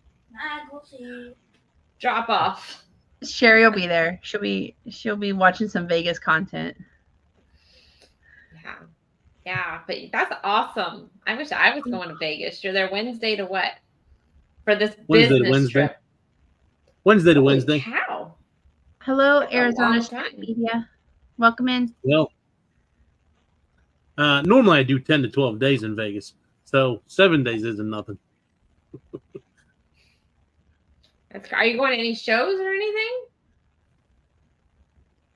Speaker 1: drop off.
Speaker 2: Sherry will be there. She'll be watching some Vegas content.
Speaker 1: Yeah. Yeah, but that's awesome. I wish I was going to Vegas. You're there Wednesday to what? For this
Speaker 3: Wednesday to
Speaker 1: business
Speaker 3: Wednesday.
Speaker 1: trip.
Speaker 3: Wednesday to
Speaker 1: Holy
Speaker 3: Wednesday.
Speaker 1: cow.
Speaker 2: Hello,
Speaker 1: That's a
Speaker 2: Arizona
Speaker 1: long
Speaker 2: Street
Speaker 1: time.
Speaker 2: Media. Welcome in.
Speaker 3: Well, normally I do 10 to 12 days in Vegas, so 7 days isn't nothing.
Speaker 1: Are you going to any shows or anything?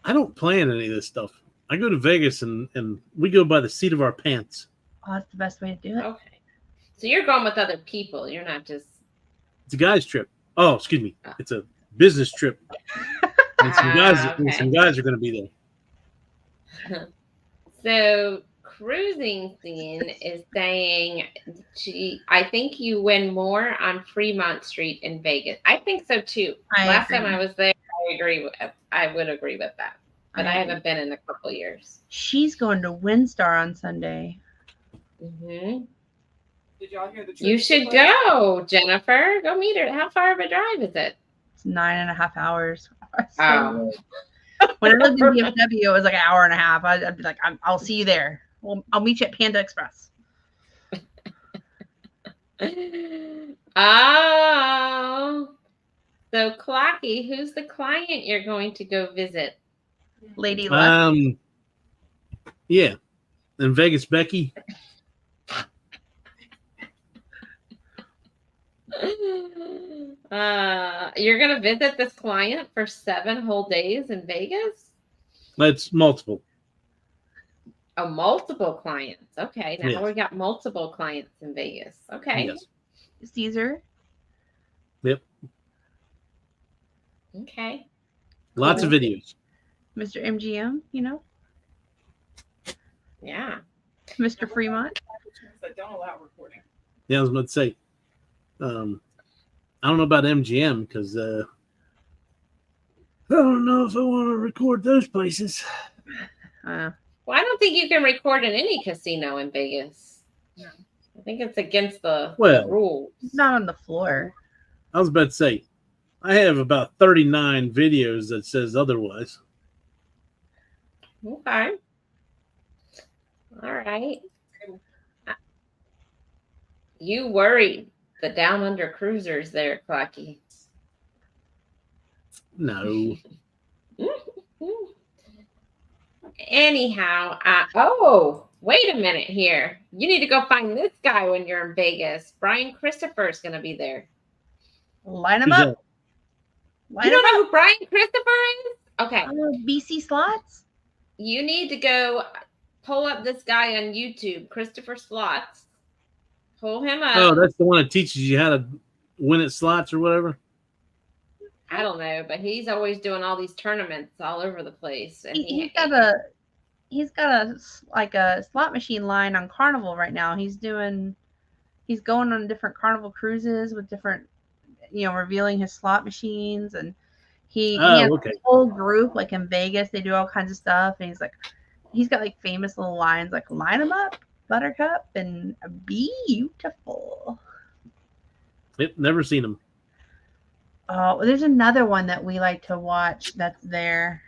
Speaker 3: I don't plan any of this stuff. I go to Vegas and we go by the seat of our pants.
Speaker 2: Oh, that's the best way to do it.
Speaker 1: Okay. So you're going with other people. You're not just.
Speaker 3: It's a guy's trip. Oh, excuse me. It's a business trip. And some guys are going to be there.
Speaker 1: So Cruising Scene is saying, I think you win more on Fremont Street in Vegas. I think so too. Last time I was there, I would agree with that. But I haven't been in a couple years.
Speaker 2: She's going to WinStar on Sunday.
Speaker 1: Mm-hmm.
Speaker 5: Did y'all hear the?
Speaker 1: You should go, Jennifer. Go meet her. How far of a drive is it?
Speaker 2: It's 9.5 hours.
Speaker 1: Oh.
Speaker 2: When I lived in DFW, it was like an hour and a half. I'd be like, I'll see you there. Well, I'll meet you at Panda Express.
Speaker 1: Oh. So, Clocky, who's the client you're going to go visit?
Speaker 2: Lady Luck.
Speaker 3: Yeah. In Vegas, Becky.
Speaker 1: You're going to visit this client for 7 whole days in Vegas?
Speaker 3: That's multiple.
Speaker 1: Oh, multiple clients. Okay. Now
Speaker 3: Yes.
Speaker 1: we got multiple clients in Vegas. Okay.
Speaker 3: Yes.
Speaker 2: Caesar.
Speaker 3: Yep.
Speaker 1: Okay.
Speaker 3: Lots of videos.
Speaker 2: Mr. MGM, you know.
Speaker 1: Yeah.
Speaker 2: Mr. Fremont.
Speaker 5: That don't allow recording.
Speaker 3: Yeah, I was about to say. I don't know about MGM because I don't know if I want to record those places.
Speaker 1: Well, I don't think you can record in any casino in Vegas.
Speaker 5: No.
Speaker 1: I think it's against the
Speaker 3: Well,
Speaker 1: rules.
Speaker 2: He's not on the floor.
Speaker 3: I was about to say, I have about 39 videos that says otherwise.
Speaker 1: Okay. All right. You worried the down under cruisers there, Clocky.
Speaker 3: No.
Speaker 1: Anyhow, oh, wait a minute here. You need to go find this guy when you're in Vegas. Brian Christopher's going to be there.
Speaker 2: Line him
Speaker 3: Who's
Speaker 2: up.
Speaker 3: that?
Speaker 2: Line
Speaker 1: You
Speaker 2: him
Speaker 1: don't know
Speaker 2: up.
Speaker 1: who Brian Christopher is? Okay.
Speaker 2: BC Slots.
Speaker 1: You need to go pull up this guy on YouTube, Christopher Slots. Pull him up.
Speaker 3: Oh, that's the one that teaches you how to win at slots or whatever.
Speaker 1: I don't know, but he's always doing all these tournaments all over the place. And
Speaker 2: He's got a slot machine line on Carnival right now. He's going on different Carnival cruises with different, revealing his slot machines, and he has
Speaker 3: okay.
Speaker 2: a whole group like in Vegas. They do all kinds of stuff, and he's got like famous little lines like "Line 'em up, Buttercup," and "Beautiful."
Speaker 3: Yep, never seen him.
Speaker 2: Oh, there's another one that we like to watch that's there.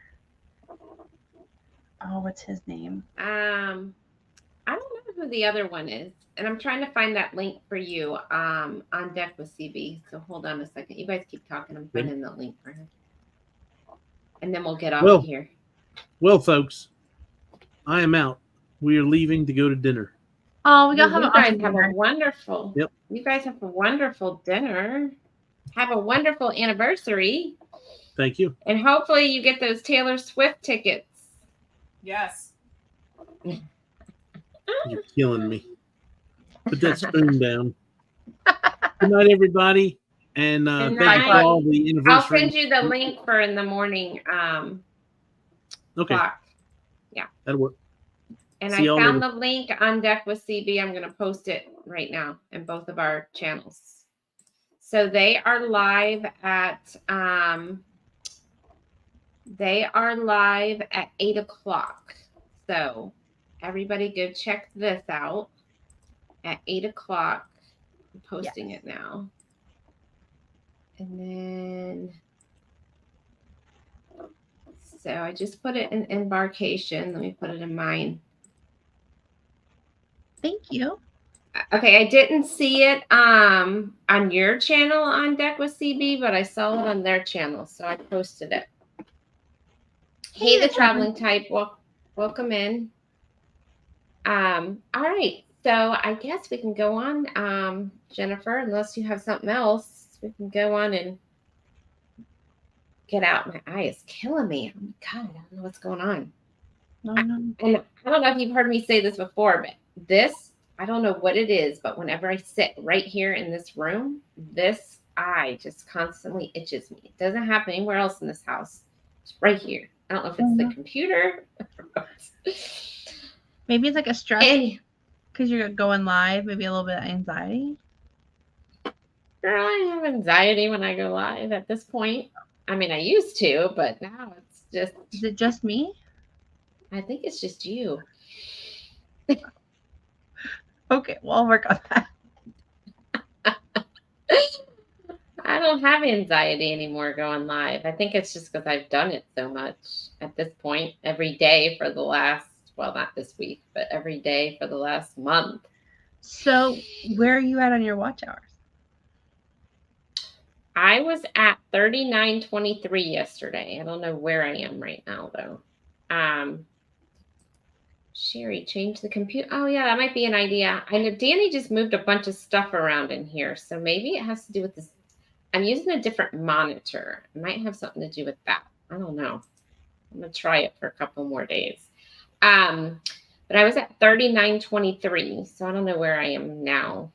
Speaker 2: Oh, what's his name?
Speaker 1: I don't know who the other one is, and I'm trying to find that link for you on Deck with CB. So hold on a second. You guys keep talking. I'm finding the link for him, and then we'll get off of here.
Speaker 3: Well, folks, I am out. We are leaving to go to dinner.
Speaker 2: Oh, we got
Speaker 1: You guys have a wonderful.
Speaker 3: Yep.
Speaker 1: You guys have a wonderful dinner. Have a wonderful anniversary,
Speaker 3: Thank you.
Speaker 1: and hopefully you get those Taylor Swift tickets.
Speaker 5: Yes.
Speaker 3: You're killing me. Put that spoon down. Good night, everybody. And
Speaker 1: Good
Speaker 3: thank you for
Speaker 1: night.
Speaker 3: all the anniversary.
Speaker 1: I'll send you the link for in the morning
Speaker 3: Okay,
Speaker 1: clock.
Speaker 3: that'll work.
Speaker 1: And
Speaker 3: See y'all
Speaker 1: I found
Speaker 3: later.
Speaker 1: the link on Deck with CB. I'm going to post it right now in both of our channels. So they are live at 8 o'clock. So everybody go check this out at 8 o'clock. I'm posting it now. And then, so I just put it in embarkation. Let me put it in mine.
Speaker 2: Thank you.
Speaker 1: Okay, I didn't see it on your channel on Deck with CB, but I saw it on their channel, so I posted it. Hey, the traveling type. Welcome in. All right. So I guess we can go on, Jennifer, unless you have something else. We can go on and get out. My eye is killing me. Oh my God, I don't know what's going on.
Speaker 2: No.
Speaker 1: And I don't know if you've heard me say this before, but this, I don't know what it is, but whenever I sit right here in this room, this eye just constantly itches me. It doesn't happen anywhere else in this house. It's right here. I don't know if it's the computer.
Speaker 2: Maybe it's like a stress
Speaker 1: And
Speaker 2: because you're going live. Maybe a little bit of anxiety.
Speaker 1: girl, I have anxiety when I go live at this point. I mean, I used to, but now it's just,
Speaker 2: Is it just me?
Speaker 1: I think it's just you.
Speaker 2: Okay, well, I'll work on that.
Speaker 1: I don't have anxiety anymore going live. I think it's just because I've done it so much at this point, every day for the last, well, not this week, but every day for the last month.
Speaker 2: So, where are you at on your watch hours?
Speaker 1: I was at 39.23 yesterday. I don't know where I am right now, though. Sherry, change the computer. Oh, yeah, that might be an idea. I know Danny just moved a bunch of stuff around in here, so maybe it has to do with this. I'm using a different monitor. It might have something to do with that. I don't know. I'm going to try it for a couple more days. But I was at 39.23, so I don't know where I am now.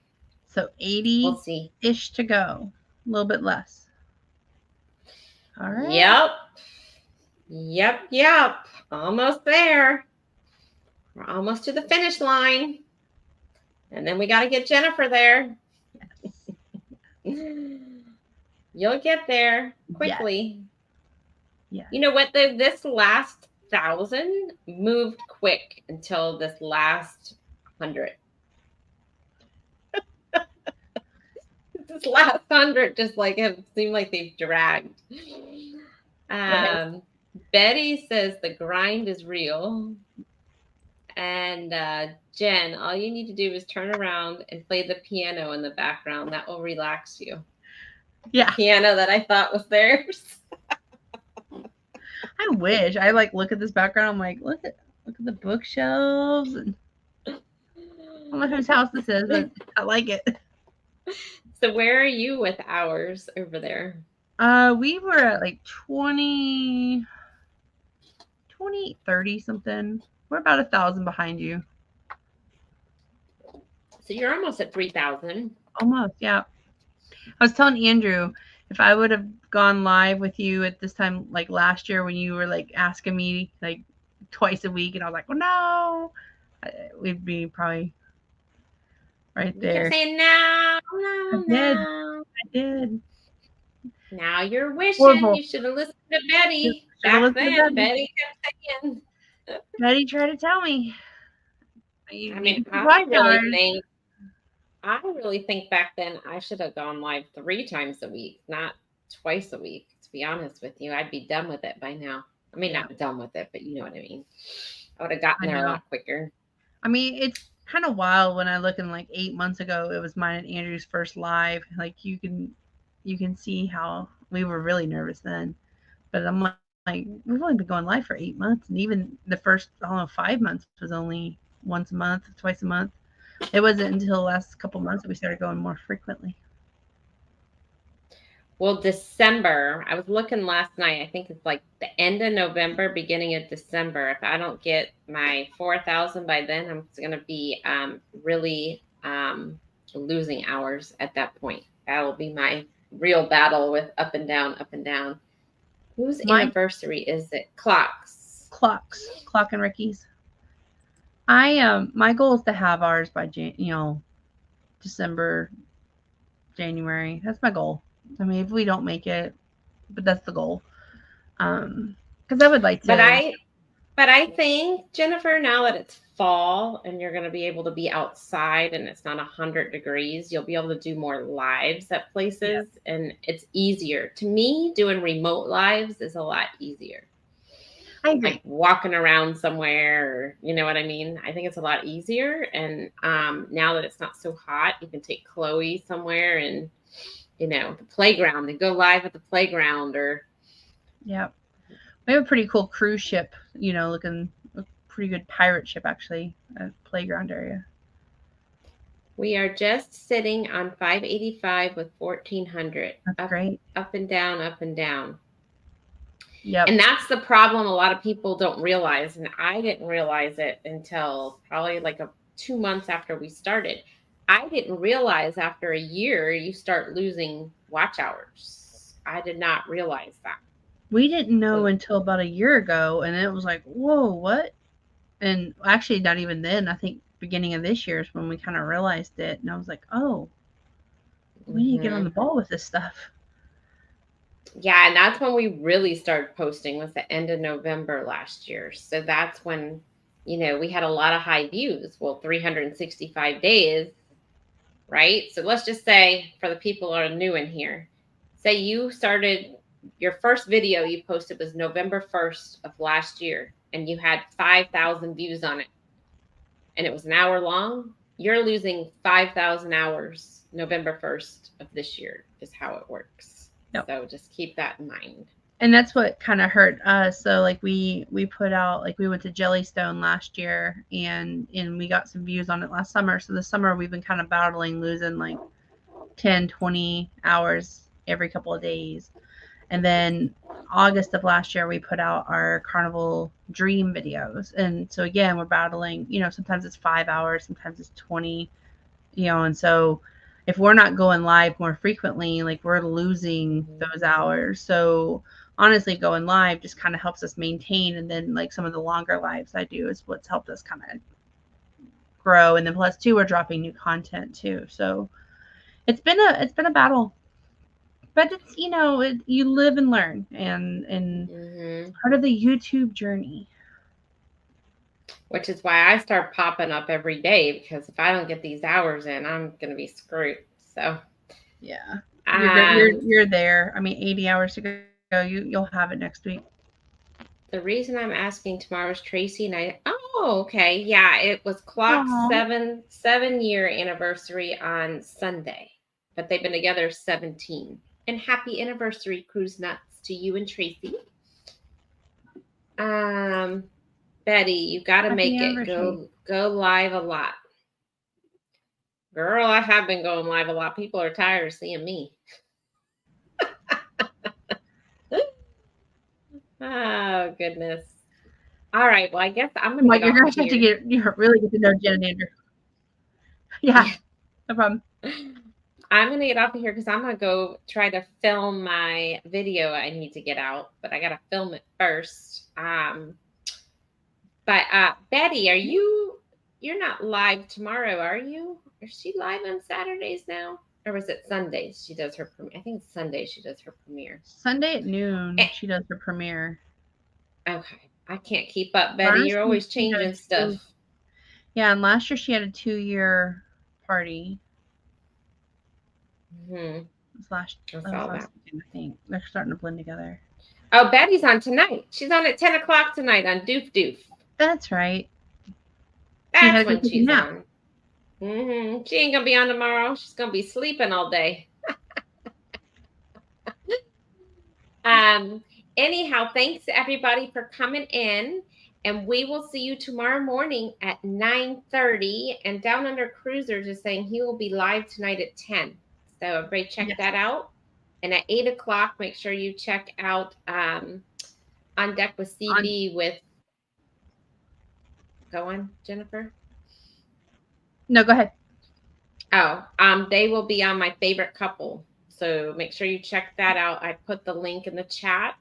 Speaker 2: So
Speaker 1: We'll
Speaker 2: 80-ish
Speaker 1: see.
Speaker 2: to go. A little bit less. All right.
Speaker 1: Yep. Almost there. We're almost to the finish line. And then we got to get Jennifer there. You'll get there quickly.
Speaker 2: Yeah.
Speaker 1: You know what? This last 1,000 moved quick until this last 100. This last 100 just like have seemed like they've dragged. Betty says the grind is real. And Jen, all you need to do is turn around and play the piano in the background. That will relax you.
Speaker 2: Yeah.
Speaker 1: The piano that I thought was theirs.
Speaker 2: I wish. I like look at this background. I'm like, look at the bookshelves. And I don't know whose house this is, but I like it.
Speaker 1: So where are you with hours over there?
Speaker 2: We were at like 20, 30 something. We're about 1,000 behind you.
Speaker 1: So you're almost at 3,000.
Speaker 2: Almost, yeah. I was telling Andrew, if I would have gone live with you at this time, like last year when you were like asking me like twice a week, and I was like, well, no, we'd be probably right
Speaker 1: You
Speaker 2: there.
Speaker 1: kept saying no.
Speaker 2: I did.
Speaker 1: Now you're wishing
Speaker 2: Horrible.
Speaker 1: you should have listened to Betty.
Speaker 2: Should've
Speaker 1: Back
Speaker 2: listened to
Speaker 1: then,
Speaker 2: Betty.
Speaker 1: Betty kept saying.
Speaker 2: Betty tried to tell me.
Speaker 1: I mean, I really think back then I should have gone live 3 times a week, not twice a week. To be honest with you, I'd be done with it by now. I mean, not done with it, but you know what I mean. I would have gotten there a lot quicker.
Speaker 2: I mean, it's kind of wild when I look in like 8 months ago. It was mine and Andrew's first live. Like you can see how we were really nervous then. But I'm like we've only been going live for 8 months, and even the first 5 months was only once a month, twice a month. It wasn't until the last couple months that we started going more frequently.
Speaker 1: Well, December, I was looking last night. I think it's like the end of November, beginning of December. If I don't get my 4,000 by then, I'm going to be really losing hours at that point. That'll be my real battle with up and down, up and down. Whose anniversary is it? Clock
Speaker 2: and Ricky's. My goal is to have ours by December, January. That's my goal. I mean, if we don't make it, but that's the goal. Because I would like to.
Speaker 1: But I think, Jennifer, now that it's fall and you're going to be able to be outside and it's not 100 degrees, you'll be able to do more lives at places, and it's easier. To me, doing remote lives is a lot easier.
Speaker 2: I agree.
Speaker 1: Like walking around somewhere, or, you know what I mean? I think it's a lot easier. And now that it's not so hot, you can take Chloe somewhere and, the playground, and go live at the playground, or.
Speaker 2: Yeah. We have a pretty cool cruise ship, looking a pretty good pirate ship actually at playground area.
Speaker 1: We are just sitting on 585 with 1400.
Speaker 2: That's great.
Speaker 1: Up and down, up and down.
Speaker 2: Yep.
Speaker 1: And that's the problem a lot of people don't realize. And I didn't realize it until probably like 2 months after we started. I didn't realize after a year you start losing watch hours. I did not realize that.
Speaker 2: We didn't know until about a year ago, and it was like, whoa, what? And actually, not even then. I think beginning of this year is when we kind of realized it, and I was like, oh, we need to get on the ball with this stuff.
Speaker 1: Yeah, and that's when we really started posting, was the end of November last year. So that's when, we had a lot of high views. Well, 365 days, right? So let's just say, for the people who are new in here, say you started, your first video you posted was November 1st of last year, and you had 5,000 views on it, and it was an hour long. You're losing 5,000 hours November 1st of this year is how it works. Yep. So just keep that in mind.
Speaker 2: And that's what kind of hurt us. So like we put out, like we went to Jellystone last year and we got some views on it last summer. So this summer we've been kind of battling losing like 10, 20 hours every couple of days. And then August of last year, we put out our Carnival Dream videos. And so again, we're battling, sometimes it's 5 hours, sometimes it's 20, and so if we're not going live more frequently, like we're losing those hours. So honestly, going live just kind of helps us maintain. And then like some of the longer lives I do is what's helped us kind of grow. And then plus too, we're dropping new content too. So it's been a battle, but it's, you live and learn and it's part of the YouTube journey.
Speaker 1: Which is why I start popping up every day, because if I don't get these hours in, I'm going to be screwed. So,
Speaker 2: yeah, you're there. I mean, 80 hours to go. You'll have it next week.
Speaker 1: The reason I'm asking tomorrow is Tracy and I. Oh, okay. Yeah, it was Clock's 7-year anniversary on Sunday, but they've been together 17. And happy anniversary, Cruise Nuts, to you and Tracy. Betty, you got to make it go live a lot. Girl, I have been going live a lot. People are tired of seeing me. Oh, goodness. All right. Well, I guess I'm going to
Speaker 2: you're going to have to really get to know Jen and Andrew. Yeah, no problem.
Speaker 1: I'm going to get off of here because I'm going to go try to film my video I need to get out, but I got to film it first. But Betty, you're not live tomorrow, are you? Is she live on Saturdays now? Or was it Sundays she does her premiere? I think it's Sunday she does her premiere.
Speaker 2: Sunday at noon she does her premiere.
Speaker 1: Okay. I can't keep up, Betty. You're always changing stuff.
Speaker 2: Yeah, and last year she had a 2-year party.
Speaker 1: Mm-hmm.
Speaker 2: It was last weekend, I think. They're starting to blend together.
Speaker 1: Oh, Betty's on tonight. She's on at 10 o'clock tonight on Doof Doof.
Speaker 2: That's right.
Speaker 1: That's when she's on. Mm-hmm. She ain't going to be on tomorrow. She's going to be sleeping all day. Anyhow, thanks everybody for coming in. And we will see you tomorrow morning at 9:30. And Down Under Cruisers is saying he will be live tonight at 10. So everybody check that out. And at 8 o'clock, make sure you check out On Deck with CB with... Go on, Jennifer.
Speaker 2: No, go ahead.
Speaker 1: Oh, they will be on My Favorite Couple. So make sure you check that out. I put the link in the chat.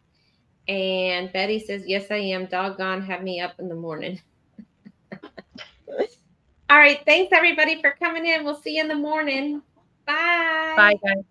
Speaker 1: And Betty says, yes, I am. Doggone, have me up in the morning. All right. Thanks, everybody, for coming in. We'll see you in the morning. Bye.
Speaker 2: Bye, guys.